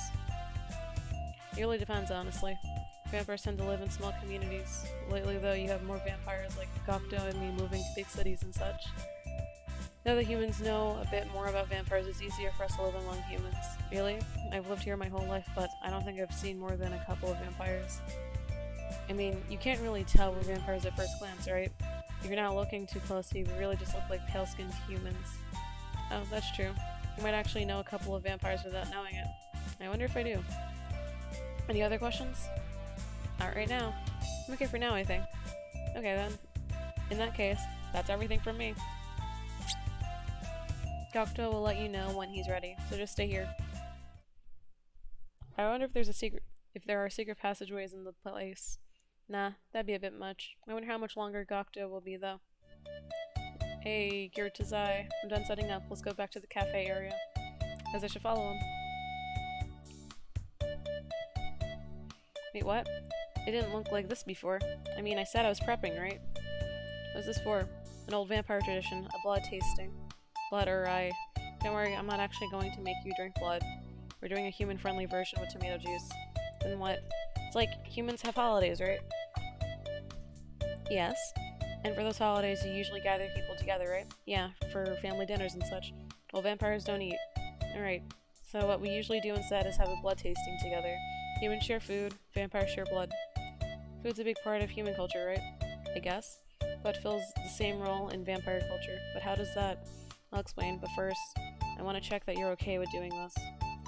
It really depends, honestly. Vampires tend to live in small communities. Lately, though, you have more vampires like Gokdo and me moving to big cities and such. Now that humans know a bit more about vampires, it's easier for us to live among humans. Really? I've lived here my whole life, but I don't think I've seen more than a couple of vampires. I mean, you can't really tell we're vampires at first glance, right? If you're not looking too closely, we really just look like pale-skinned humans. Oh, that's true. You might actually know a couple of vampires without knowing it. I wonder if I do. Any other questions? Not right now. I'm okay for now, I think. Okay then. In that case, that's everything from me. Gokdo will let you know when he's ready, so just stay here. I wonder if there are secret passageways in the place. Nah, that'd be a bit much. I wonder how much longer Gokdo will be, though. Hey, Gyurtazai. I'm done setting up. Let's go back to the cafe area. As I should follow him. Wait, what? It didn't look like this before. I mean, I said I was prepping, right? What's this for? An old vampire tradition. A blood tasting. Blood or I... Don't worry, I'm not actually going to make you drink blood. We're doing a human-friendly version with tomato juice. Then what? It's like humans have holidays, right? Yes. And for those holidays, you usually gather people together, right? Yeah, for family dinners and such. Well, vampires don't eat. Alright. So what we usually do instead is have a blood tasting together. Humans share food, vampires share blood. Food's a big part of human culture, right? I guess. Blood fills the same role in vampire culture. But how does that... I'll explain, but first, I want to check that you're okay with doing this.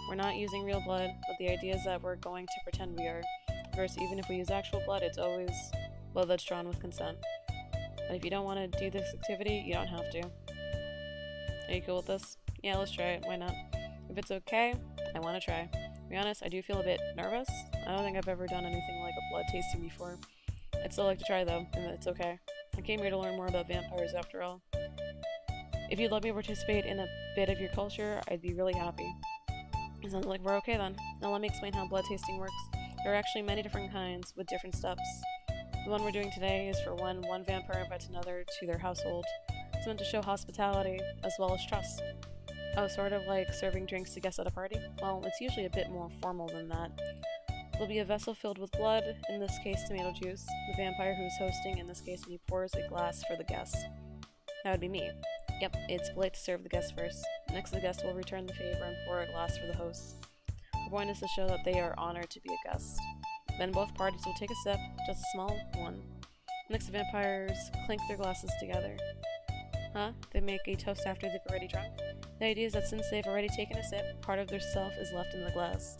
We're not using real blood, but the idea is that we're going to pretend we are. First, even if we use actual blood, it's always blood that's drawn with consent. But if you don't want to do this activity, you don't have to. Are you cool with this? Yeah, let's try it. Why not? If it's okay, I want to try. To be honest, I do feel a bit nervous. I don't think I've ever done anything like a blood tasting before. I'd still like to try though, and it's okay. I came here to learn more about vampires after all. If you'd let me participate in a bit of your culture, I'd be really happy. It sounds like we're okay then. Now let me explain how blood tasting works. There are actually many different kinds, with different steps. The one we're doing today is for when one vampire invites another to their household. It's meant to show hospitality, as well as trust. Oh, sort of like serving drinks to guests at a party? Well, it's usually a bit more formal than that. There'll be a vessel filled with blood, in this case tomato juice. The vampire who is hosting, in this case, when he pours a glass for the guest. That would be me. Yep, it's polite to serve the guest first. Next, the guest will return the favor and pour a glass for the host. The point is to show that they are honored to be a guest. Then both parties will take a sip, just a small one. Next, the vampires clink their glasses together. Huh? They make a toast after they've already drunk? The idea is that since they've already taken a sip, part of their self is left in the glass.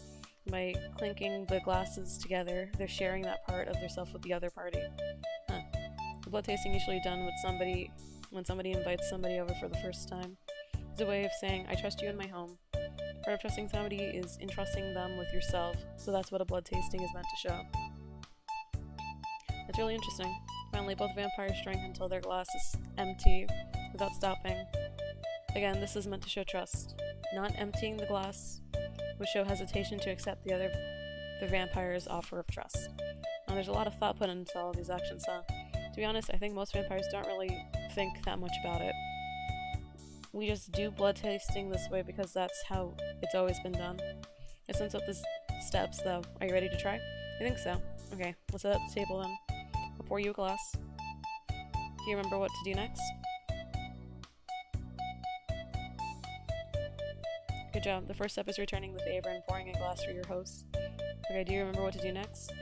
By clinking the glasses together, they're sharing that part of their self with the other party. Huh. The blood tasting usually done with when somebody invites somebody over for the first time. It's a way of saying, I trust you in my home. Part of trusting somebody is entrusting them with yourself, so that's what a blood tasting is meant to show. That's really interesting. Finally, both vampires drink until their glass is empty, without stopping. Again, this is meant to show trust. Not emptying the glass would show hesitation to accept the vampire's offer of trust. Now, there's a lot of thought put into all of these actions, huh? To be honest, I think most vampires don't really think that much about it. We just do blood tasting this way because that's how it's always been done. It sets up the steps, though. Are you ready to try? I think so. Okay, let's set up the table then. I'll pour you a glass. Do you remember what to do next? Good job. The first step is returning the favor and pouring a glass for your host. Okay, do you remember what to do next?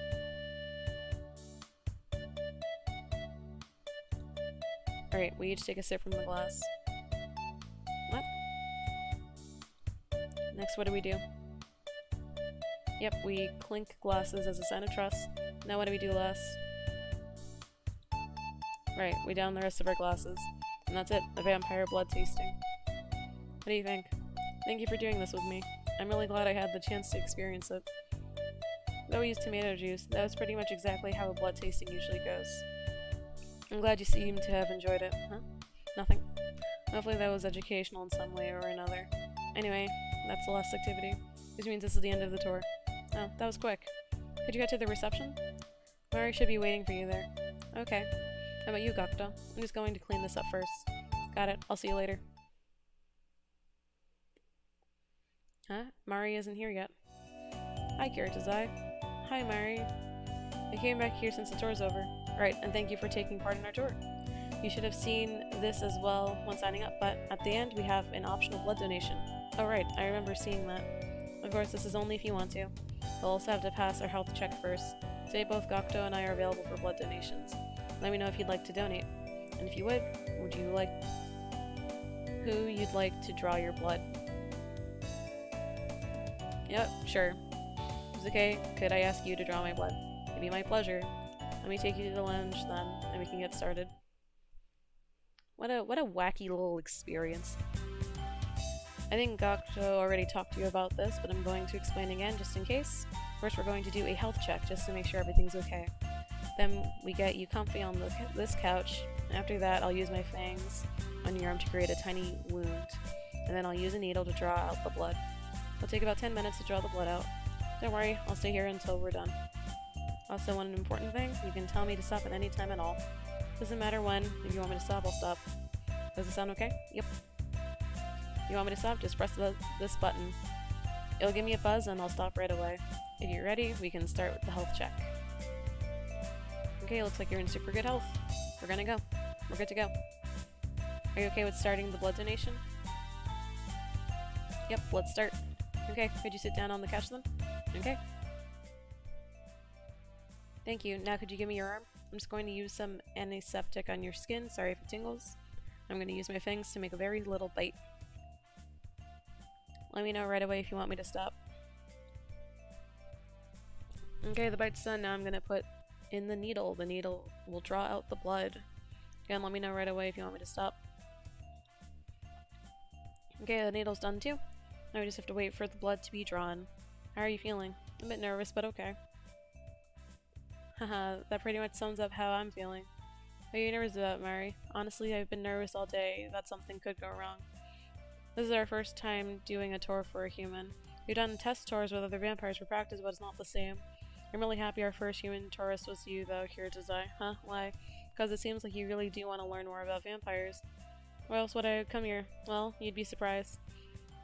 Alright, we each take a sip from the glass. What? Next, what do we do? Yep, we clink glasses as a sign of trust. Now what do we do last? Right, we down the rest of our glasses. And that's it, a vampire blood tasting. What do you think? Thank you for doing this with me. I'm really glad I had the chance to experience it. Though we used tomato juice, that was pretty much exactly how a blood tasting usually goes. I'm glad you seem to have enjoyed it. Huh? Nothing? Hopefully that was educational in some way or another. Anyway, that's the last activity, which means this is the end of the tour. Oh, that was quick. Could you get to the reception? Mari should be waiting for you there. Okay. How about you, Gakuto? I'm just going to clean this up first. Got it. I'll see you later. Huh? Mari isn't here yet. Hi, Kiritazai. Hi, Mari. I came back here since the tour's over. Right, and thank you for taking part in our tour. You should have seen this as well when signing up, but at the end we have an optional blood donation. Oh right, I remember seeing that. Of course, this is only if you want to. You'll also have to pass our health check first. Today both Gakuto and I are available for blood donations. Let me know if you'd like to donate. And if you would you like who you'd like to draw your blood? Yep, sure. It's okay, could I ask you to draw my blood? It'd be my pleasure. Let me take you to the lounge then, and we can get started. What a wacky little experience. I think Gakuto already talked to you about this, but I'm going to explain again just in case. First we're going to do a health check just to make sure everything's okay. Then we get you comfy on this couch, and after that I'll use my fangs on your arm to create a tiny wound, and then I'll use a needle to draw out the blood. It'll take about 10 minutes to draw the blood out. Don't worry, I'll stay here until we're done. Also, one important thing, you can tell me to stop at any time at all. Doesn't matter when. If you want me to stop, I'll stop. Does it sound okay? Yep. You want me to stop? Just press this button. It'll give me a buzz and I'll stop right away. If you're ready, we can start with the health check. Okay, looks like you're in super good health. We're gonna go. We're good to go. Are you okay with starting the blood donation? Yep, let's start. Okay, could you sit down on the couch then? Okay. Thank you. Now could you give me your arm? I'm just going to use some antiseptic on your skin. Sorry if it tingles. I'm going to use my fangs to make a very little bite. Let me know right away if you want me to stop. Okay, the bite's done. Now I'm going to put in the needle. The needle will draw out the blood. Again, let me know right away if you want me to stop. Okay, the needle's done too. Now we just have to wait for the blood to be drawn. How are you feeling? I'm a bit nervous, but okay. Haha, that pretty much sums up how I'm feeling. What are you nervous about, Mari? Honestly, I've been nervous all day that something could go wrong. This is our first time doing a tour for a human. We've done test tours with other vampires for practice, but it's not the same. I'm really happy our first human tourist was you, though, Kiritazai. Huh? Why? Because it seems like you really do want to learn more about vampires. Why else would I come here? Well, you'd be surprised.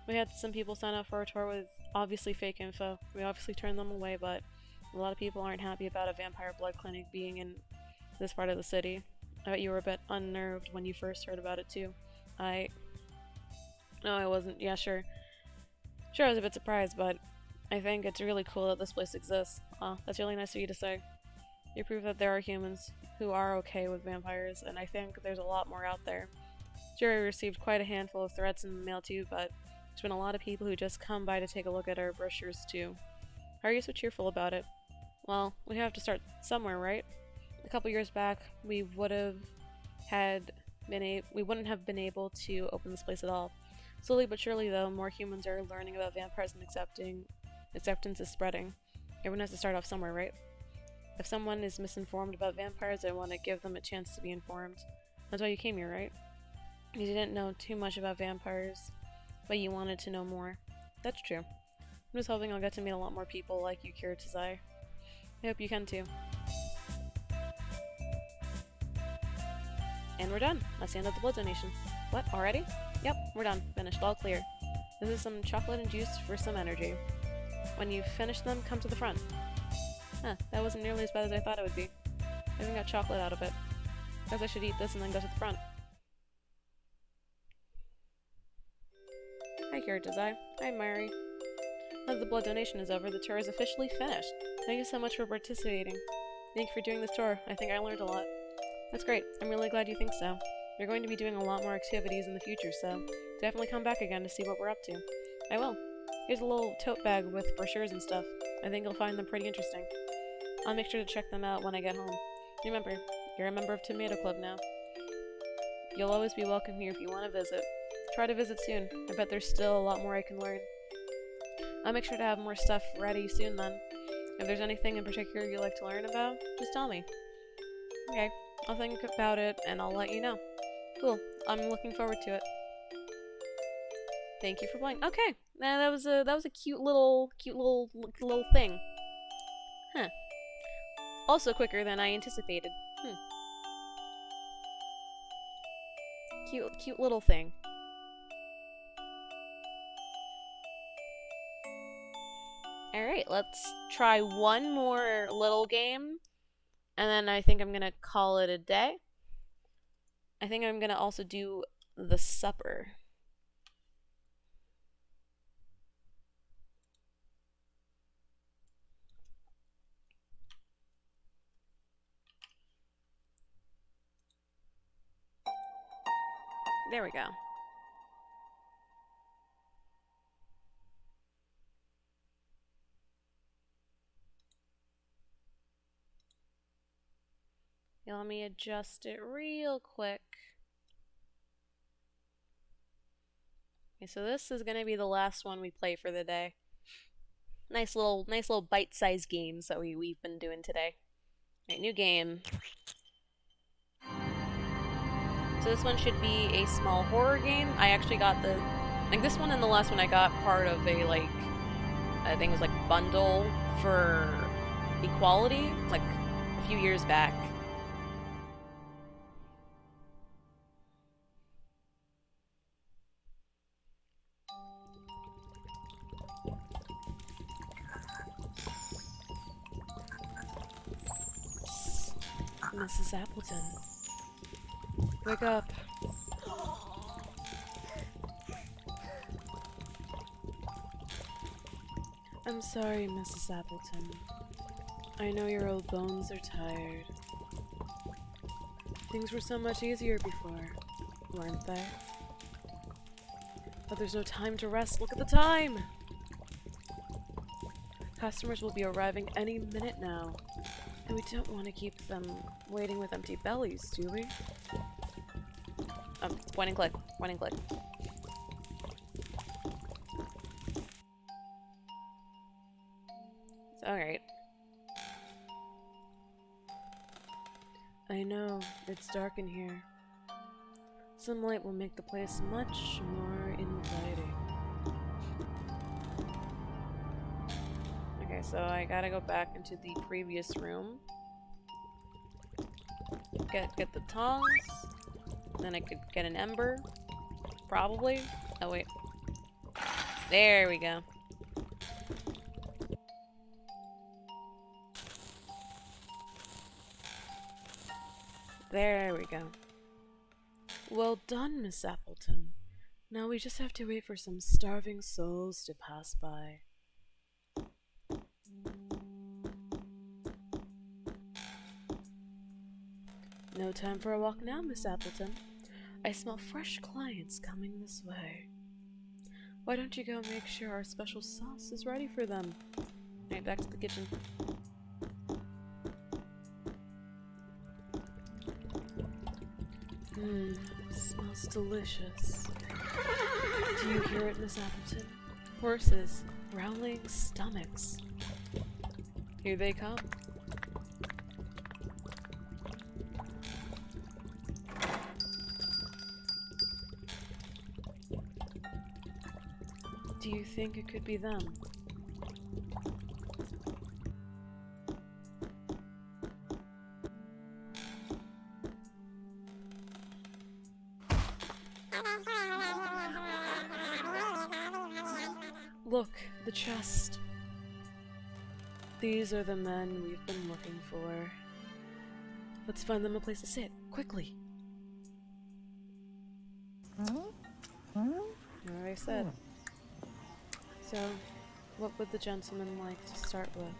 We had some people sign up for a tour with obviously fake info. We obviously turned them away, but a lot of people aren't happy about a vampire blood clinic being in this part of the city. I bet you were a bit unnerved when you first heard about it too. No, I wasn't. Yeah, sure. Sure, I was a bit surprised, but I think it's really cool that this place exists. That's really nice of you to say. You prove that there are humans who are okay with vampires, and I think there's a lot more out there. Sure, I received quite a handful of threats in the mail too, but there's been a lot of people who just come by to take a look at our brochures too. How are you so cheerful about it? Well, we have to start somewhere, right? A couple years back, we wouldn't have been able to open this place at all. Slowly but surely, though, more humans are learning about vampires and acceptance is spreading. Everyone has to start off somewhere, right? If someone is misinformed about vampires, I want to give them a chance to be informed. That's why you came here, right? You didn't know too much about vampires, but you wanted to know more. That's true. I'm just hoping I'll get to meet a lot more people like you, Kiritazai. I hope you can too. And we're done. That's the end of the blood donation. What, already? Yep, we're done. Finished. All clear. This is some chocolate and juice for some energy. When you finish them, come to the front. Huh, that wasn't nearly as bad as I thought it would be. I even got chocolate out of it. Guess I should eat this and then go to the front. Hi, Kiritazai. Hi, Mari. Now that the blood donation is over, the tour is officially finished. Thank you so much for participating. Thank you for doing this tour. I think I learned a lot. That's great. I'm really glad you think so. We're going to be doing a lot more activities in the future, so definitely come back again to see what we're up to. I will. Here's a little tote bag with brochures and stuff. I think you'll find them pretty interesting. I'll make sure to check them out when I get home. Remember, you're a member of Tomato Club now. You'll always be welcome here if you want to visit. Try to visit soon. I bet there's still a lot more I can learn. I'll make sure to have more stuff ready soon then. If there's anything in particular you'd like to learn about, just tell me. Okay, I'll think about it and I'll let you know. Cool, I'm looking forward to it. Thank you for playing. Okay, that was a cute little thing. Huh. Also quicker than I anticipated. Cute little thing. Alright, let's try one more little game, and then I think I'm gonna call it a day. I think I'm gonna also do the supper. There we go. Let me adjust it real quick. Okay, so this is gonna be the last one we play for the day. Nice little bite-sized games that we've been doing today. Alright, new game. So this one should be a small horror game. I actually got this one and the last one I got part of a, I think it was like bundle for Equality, like a few years back. Mrs. Appleton. Wake up. I'm sorry, Mrs. Appleton. I know your old bones are tired. Things were so much easier before, weren't they? But there's no time to rest. Look at the time! Customers will be arriving any minute now. And we don't want to keep them waiting with empty bellies, do we? Point and click. Point and click. Alright. I know, it's dark in here. Some light will make the place much more inviting. Okay, so I gotta go back into the previous room. Get the tongs. Then I could get an ember. Probably. Oh, wait. There we go. There we go. Well done, Miss Appleton. Now we just have to wait for some starving souls to pass by. No time for a walk now, Miss Appleton. I smell fresh clients coming this way. Why don't you go make sure our special sauce is ready for them? Alright, back to the kitchen. Smells delicious. Do you hear it, Miss Appleton? Horses, growling stomachs. Here they come. Do you think it could be them? Look, the chest. These are the men we've been looking for. Let's find them a place to sit, quickly. Like I said. So, what would the gentleman like to start with?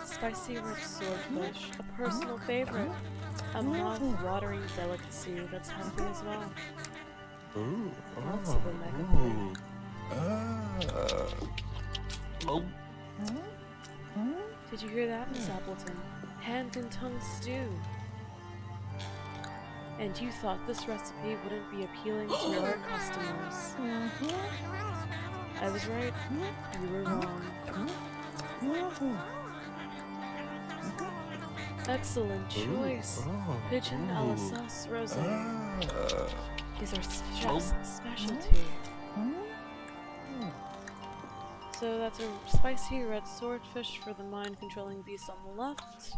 Spicy rich swordfish, a personal favorite. A mouth-watering delicacy that's healthy as well. Lots of omega-3. Did you hear that, Miss Appleton? Hand and tongue stew. And you thought this recipe wouldn't be appealing to your customers. I was right. You were wrong. Excellent choice. Pigeon a la sauce rosé is our chef's specialty. So that's a spicy red swordfish for the mind-controlling beast on the left,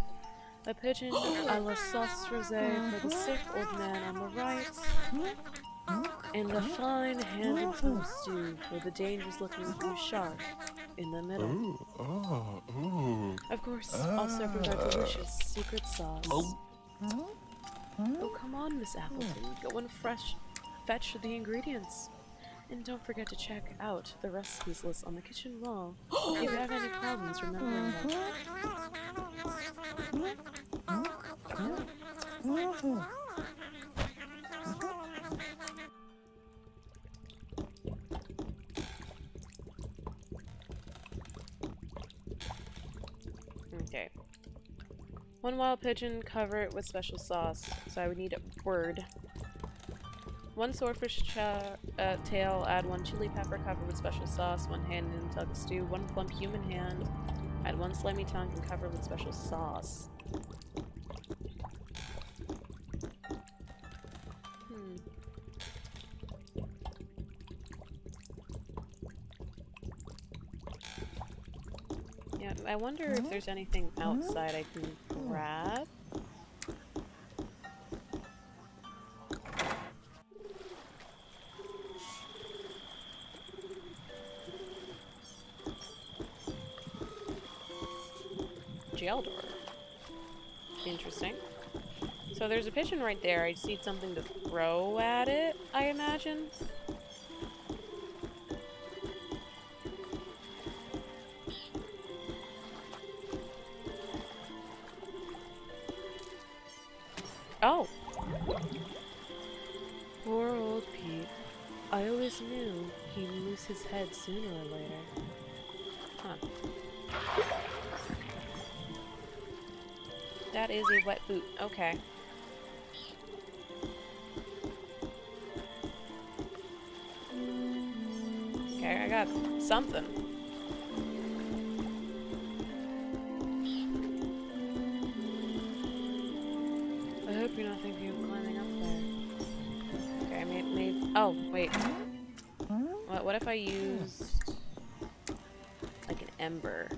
a pigeon a la sauce rosé for the sick old man on the right, and a fine hand and tongue stew for the dangerous-looking blue shark in the middle. Of course, I'll serve with our delicious secret sauce. Oh, come on, Miss Appleton. Go and fetch the ingredients. And don't forget to check out the recipes list on the kitchen wall if you have any problems remembering them. Okay. One wild pigeon, cover it with special sauce. So I would need a word. One swordfish tail, add one chili pepper covered with special sauce, one hand and tongue stew, one plump human hand, add one slimy tongue and cover with special sauce. Yeah, I wonder if there's anything outside I can grab. Jail door. Interesting. So there's a pigeon right there. I just need something to throw at it, I imagine. Oh! Poor old Pete. I always knew he'd lose his head sooner or later. Huh. That is a wet boot. Okay. Okay, I got something. I hope you're not thinking of climbing up there. Okay, I made oh, wait. What if I used like an ember?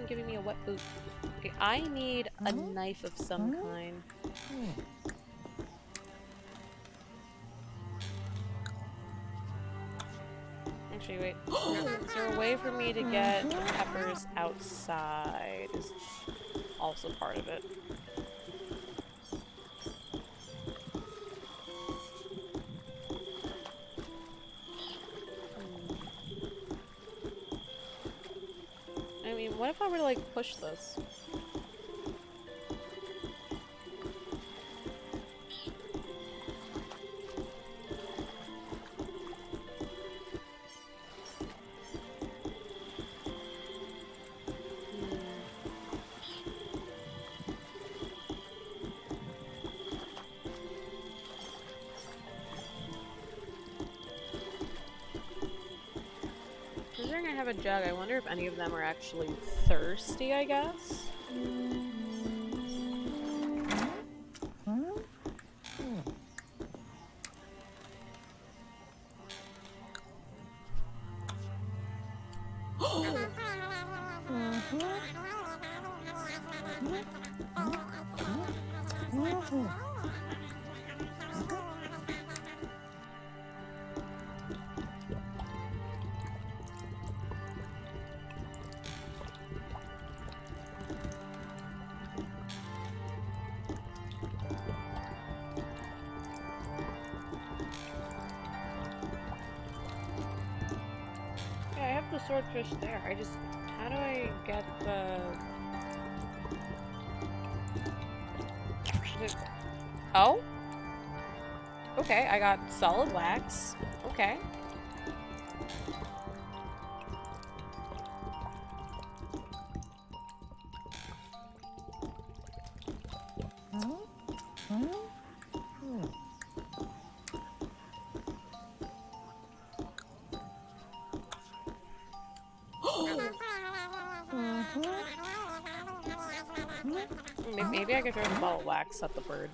Giving me a wet boot. Okay, I need a knife of some kind. Actually, wait. Is there a way for me to get the peppers outside? Is also part of it. What if I were to, like, push this? Considering I have a jug, I wonder if any of them are actually thirsty, I guess? The swordfish there. How do I get the... Oh? Okay, I got solid wax. Okay. Maybe I could throw the ball of wax at the bird.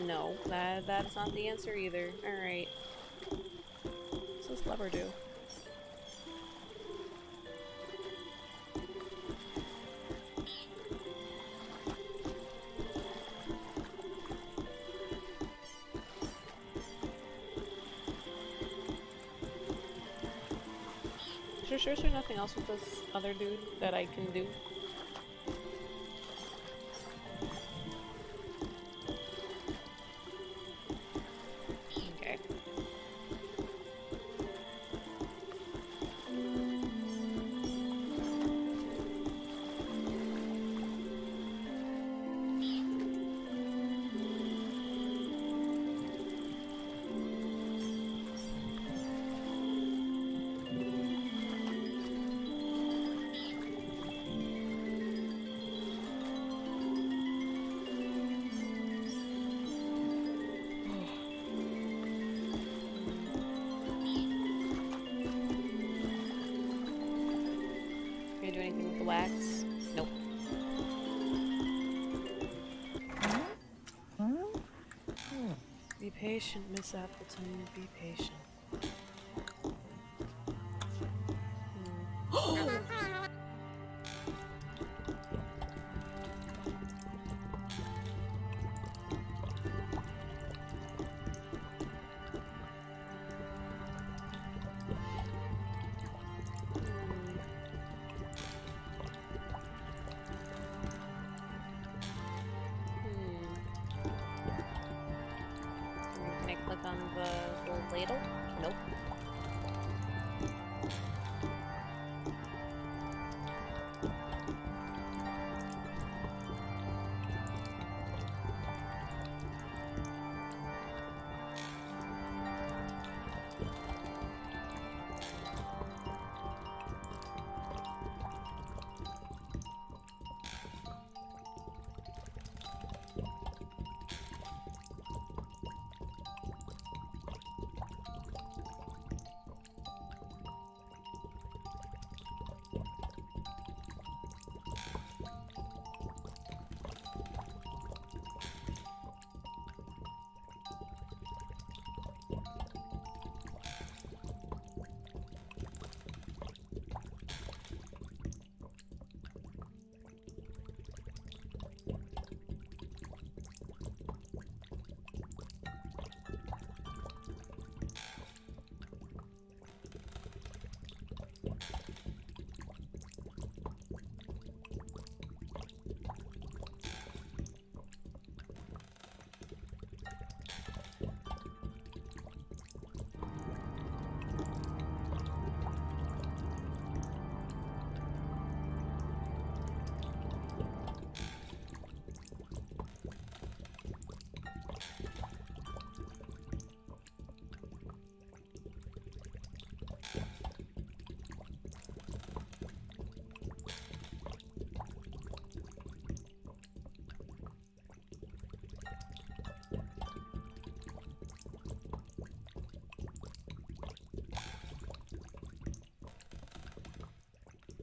No, that's not the answer either. Alright. What's this lever do? Sure, is there nothing else with this other dude that I can do? Okay. Can I do anything with the wax? Nope. Be patient, Miss Appleton. Be patient. Can I click on the little ladle? Nope.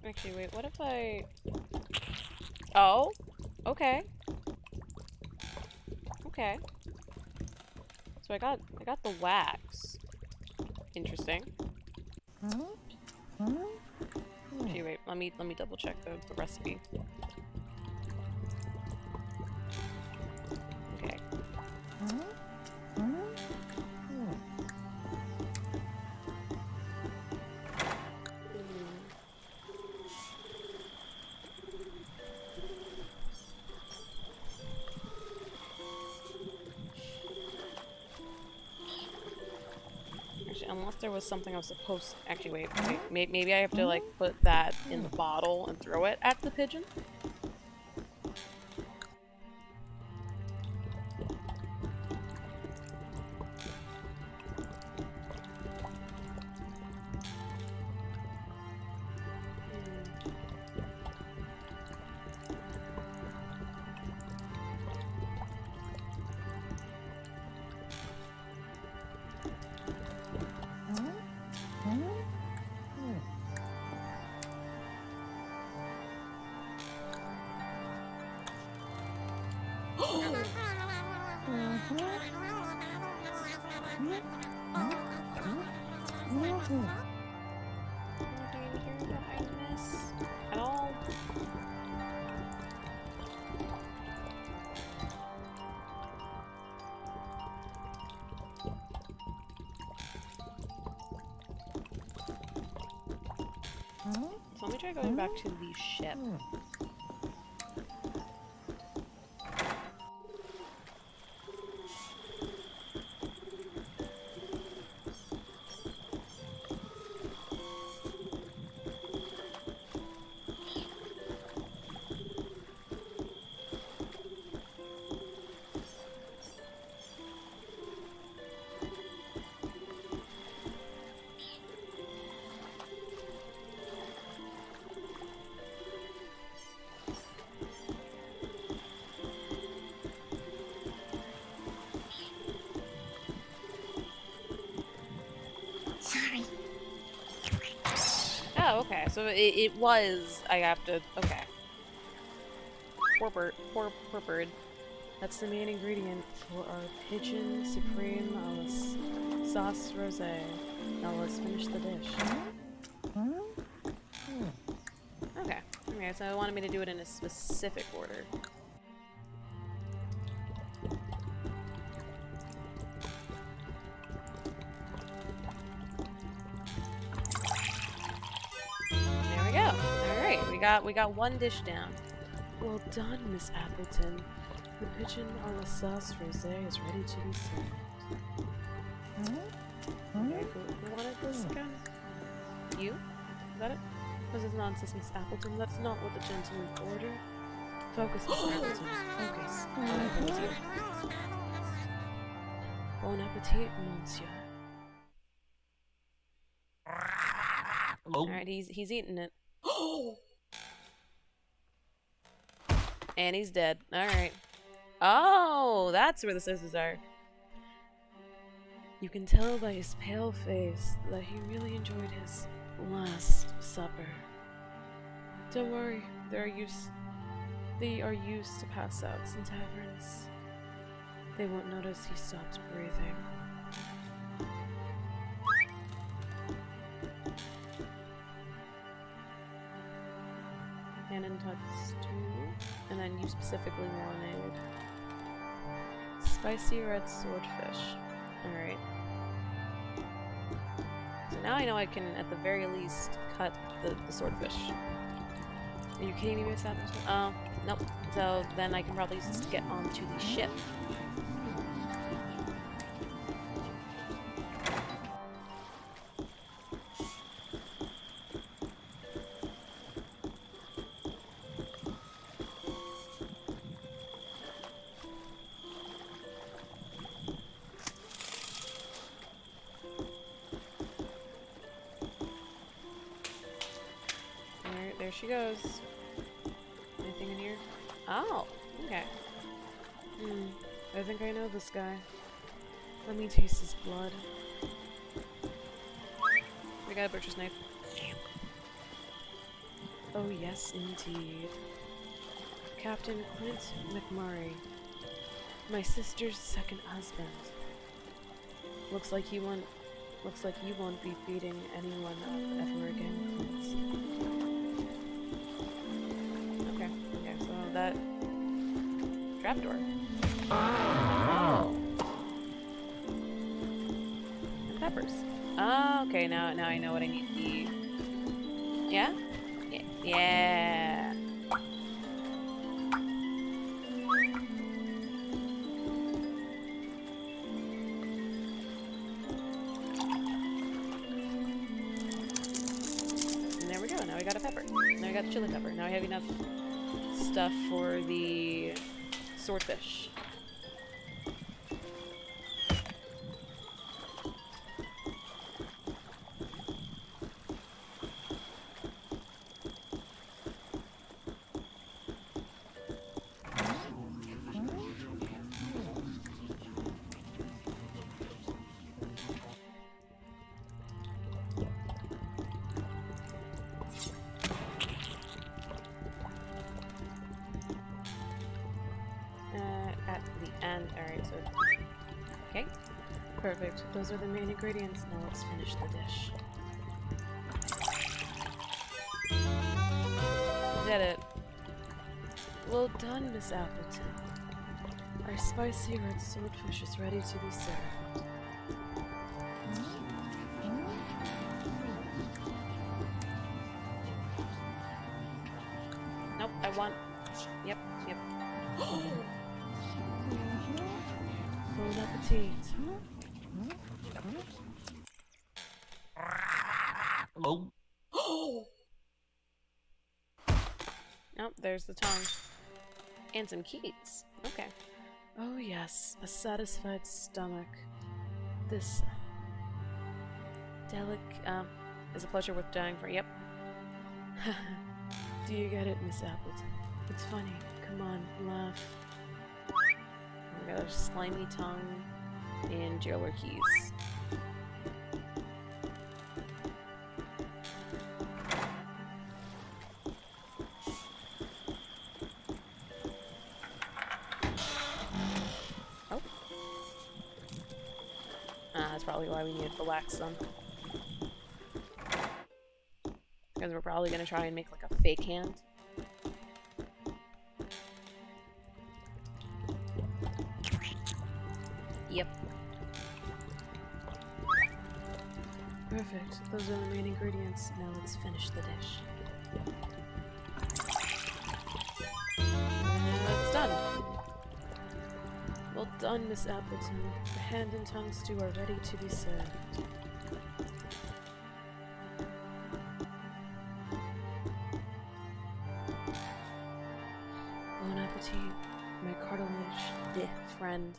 Actually, wait, what if I... Oh? Okay. Okay. So I got the wax. Interesting. Actually, wait, let me double check the recipe. Okay. there was something I was supposed. Actually, wait. Maybe I have to like put that in the bottle and throw it at the pigeon. At all? So let me try going back to the ship. Oh, okay. So it was. I have to. Okay. Poor bird. Poor bird. That's the main ingredient for our pigeon supreme sauce rosé. Now let's finish the dish. Okay. Okay. So it wanted me to do it in a specific order. We got one dish down. Well done, Miss Appleton. The pigeon a la sauce rosé is ready to be served. Okay, who wanted this guy? You? Is that it? This is nonsense, Miss Appleton. That's not what the gentleman ordered. Focus, Miss Appleton. Focus. Bon appetit, monsieur. Alright, he's eating it. And he's dead. Alright. Oh, that's where the scissors are. You can tell by his pale face that he really enjoyed his last supper. Don't worry, they are used to pass outs in taverns. They won't notice he stopped breathing. And in touch too. And then you specifically wanted spicy red swordfish. Alright. So now I know I can, at the very least, cut the swordfish. Are you kidding me, Miss Appleton? Oh, nope. So then I can probably just get onto the ship. There she goes. Anything in here? Oh, okay. I think I know this guy. Let me taste his blood. We got a butcher's knife. Oh yes, indeed. Captain Clint McMurray. My sister's second husband. Looks like you won't be beating anyone up ever again, Clint. Okay, so that trapdoor. Oh. And peppers. Oh, okay, now I know what I need. Yeah? Yeah. got the chili pepper. Now I have enough stuff for the swordfish. At the end. Alright, so... Okay. Perfect. Those are the main ingredients. Now let's finish the dish. Did it. Well done, Miss Appleton. Our spicy red swordfish is ready to be served. Nope, I want... Yep. Bon appetit. Hello? Oh, there's the tongue. And some keys. Okay. Oh yes, a satisfied stomach. This is a pleasure worth dying for. Yep. Do you get it, Miss Appleton? It's funny. Come on, laugh. We got a slimy tongue and jailer keys. Oh. That's probably why we needed the wax then. Because we're probably gonna try and make like a fake hand. Yep. Perfect. Those are the main ingredients. Now let's finish the dish. It's done. Well done, Miss Appleton. The hand and tongue stew are ready to be served. Bon appetit, my cartilage friend.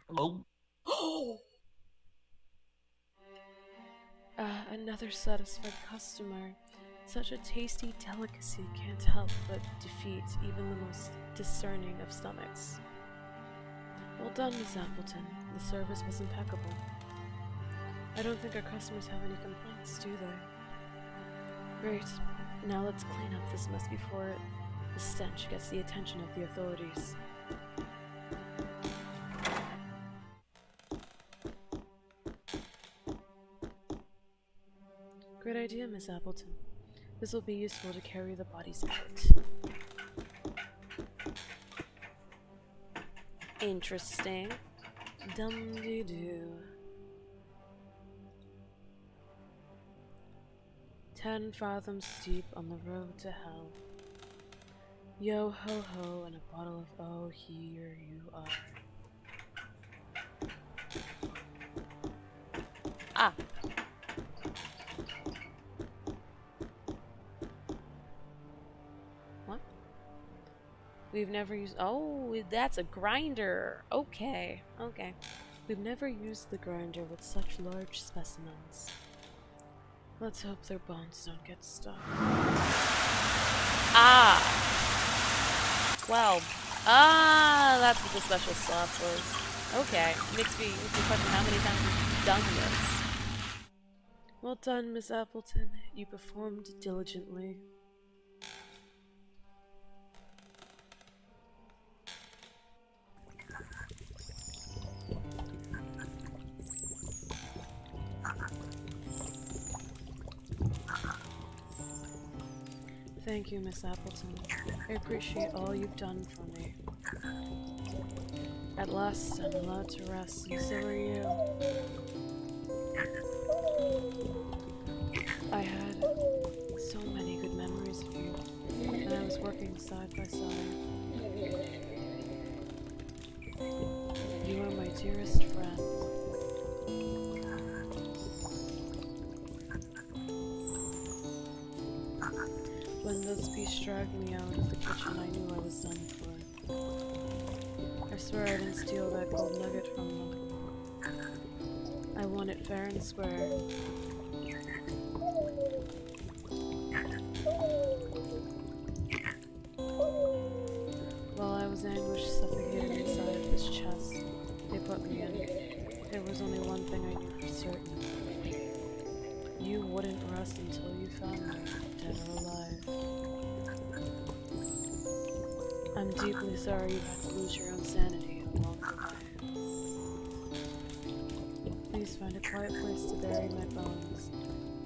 Hello? Another satisfied customer. Such a tasty delicacy can't help but defeat even the most discerning of stomachs. Well done, Miss Appleton. The service was impeccable. I don't think our customers have any complaints, do they? Great. Now let's clean up this mess before the stench gets the attention of the authorities. Great idea, Miss Appleton. This will be useful to carry the bodies out. Interesting. Dum-de-doo. 10 fathoms deep on the road to hell. Yo ho ho and a bottle of oh here you are. Ah! What? We've never used... Oh, that's a grinder! Okay, okay. We've never used the grinder with such large specimens. Let's hope their bones don't get stuck. Ah! 12. Ah, that's what the special sauce was. Okay. Makes me question how many times we've done this. Well done, Miss Appleton. You performed diligently. Thank you, Miss Appleton. I appreciate all you've done for me. At last, I'm allowed to rest, and so are you. I had so many good memories of you, and I was working side by side. You are my dearest friend. When those beasts dragged me out of the kitchen, I knew I was done for. I swear I didn't steal that gold nugget from them. I won it fair and square. While I was anguished, suffocated inside of this chest, they put me in. There was only one thing I knew for certain. You wouldn't rest until you found me, dead or alive. I'm deeply sorry you had to lose your own sanity along the way. Please find a quiet place to bury my bones,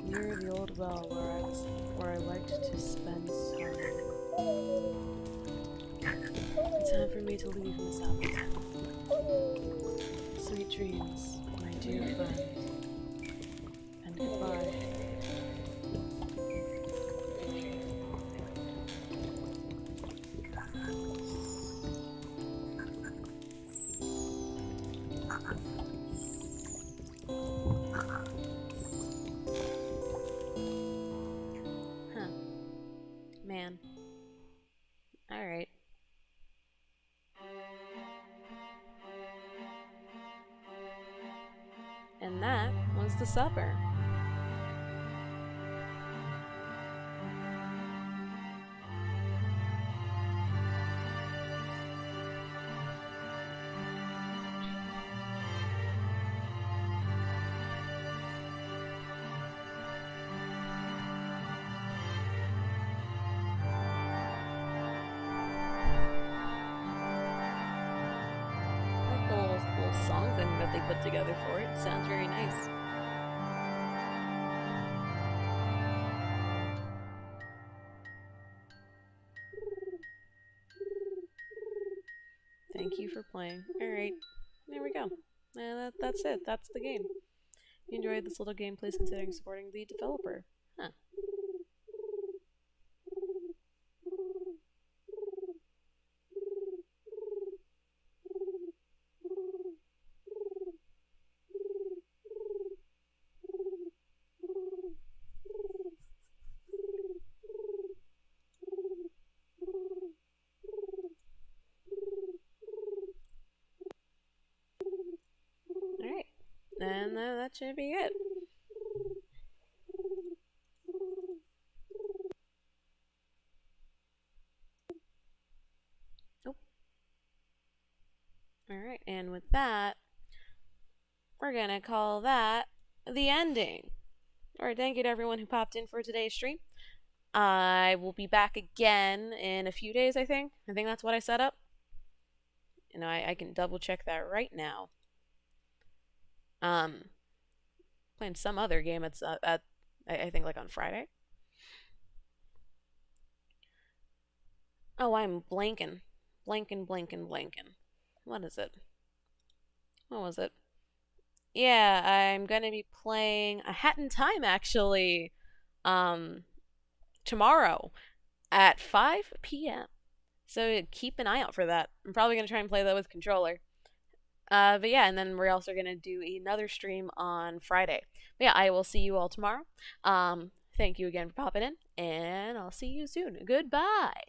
near the old well where I liked to spend summer. Time for me to leave Miss Appleton. Sweet dreams, my dear friend, and goodbye. Huh. Man. Alright. And that was the supper. Like the little song thing that they put together for it. Sounds very nice. Thank you for playing. Alright, there we go. And that's it. That's the game. If you enjoyed this little game, please consider supporting the developer. Huh. Alright, and that should be it. Oh. Alright, and with that, we're gonna call that the ending. Alright, thank you to everyone who popped in for today's stream. I will be back again in a few days, I think. I think that's what I set up. You know, I can double check that right now. Playing some other game at I think like on Friday. Oh, I'm blanking. Blanking. What is it? What was it? Yeah, I'm gonna be playing A Hat in Time actually. Tomorrow at 5 p.m. So keep an eye out for that. I'm probably gonna try and play that with controller. But yeah, and then we're also gonna do another stream on Friday. But yeah, I will see you all tomorrow. Thank you again for popping in, and I'll see you soon. Goodbye.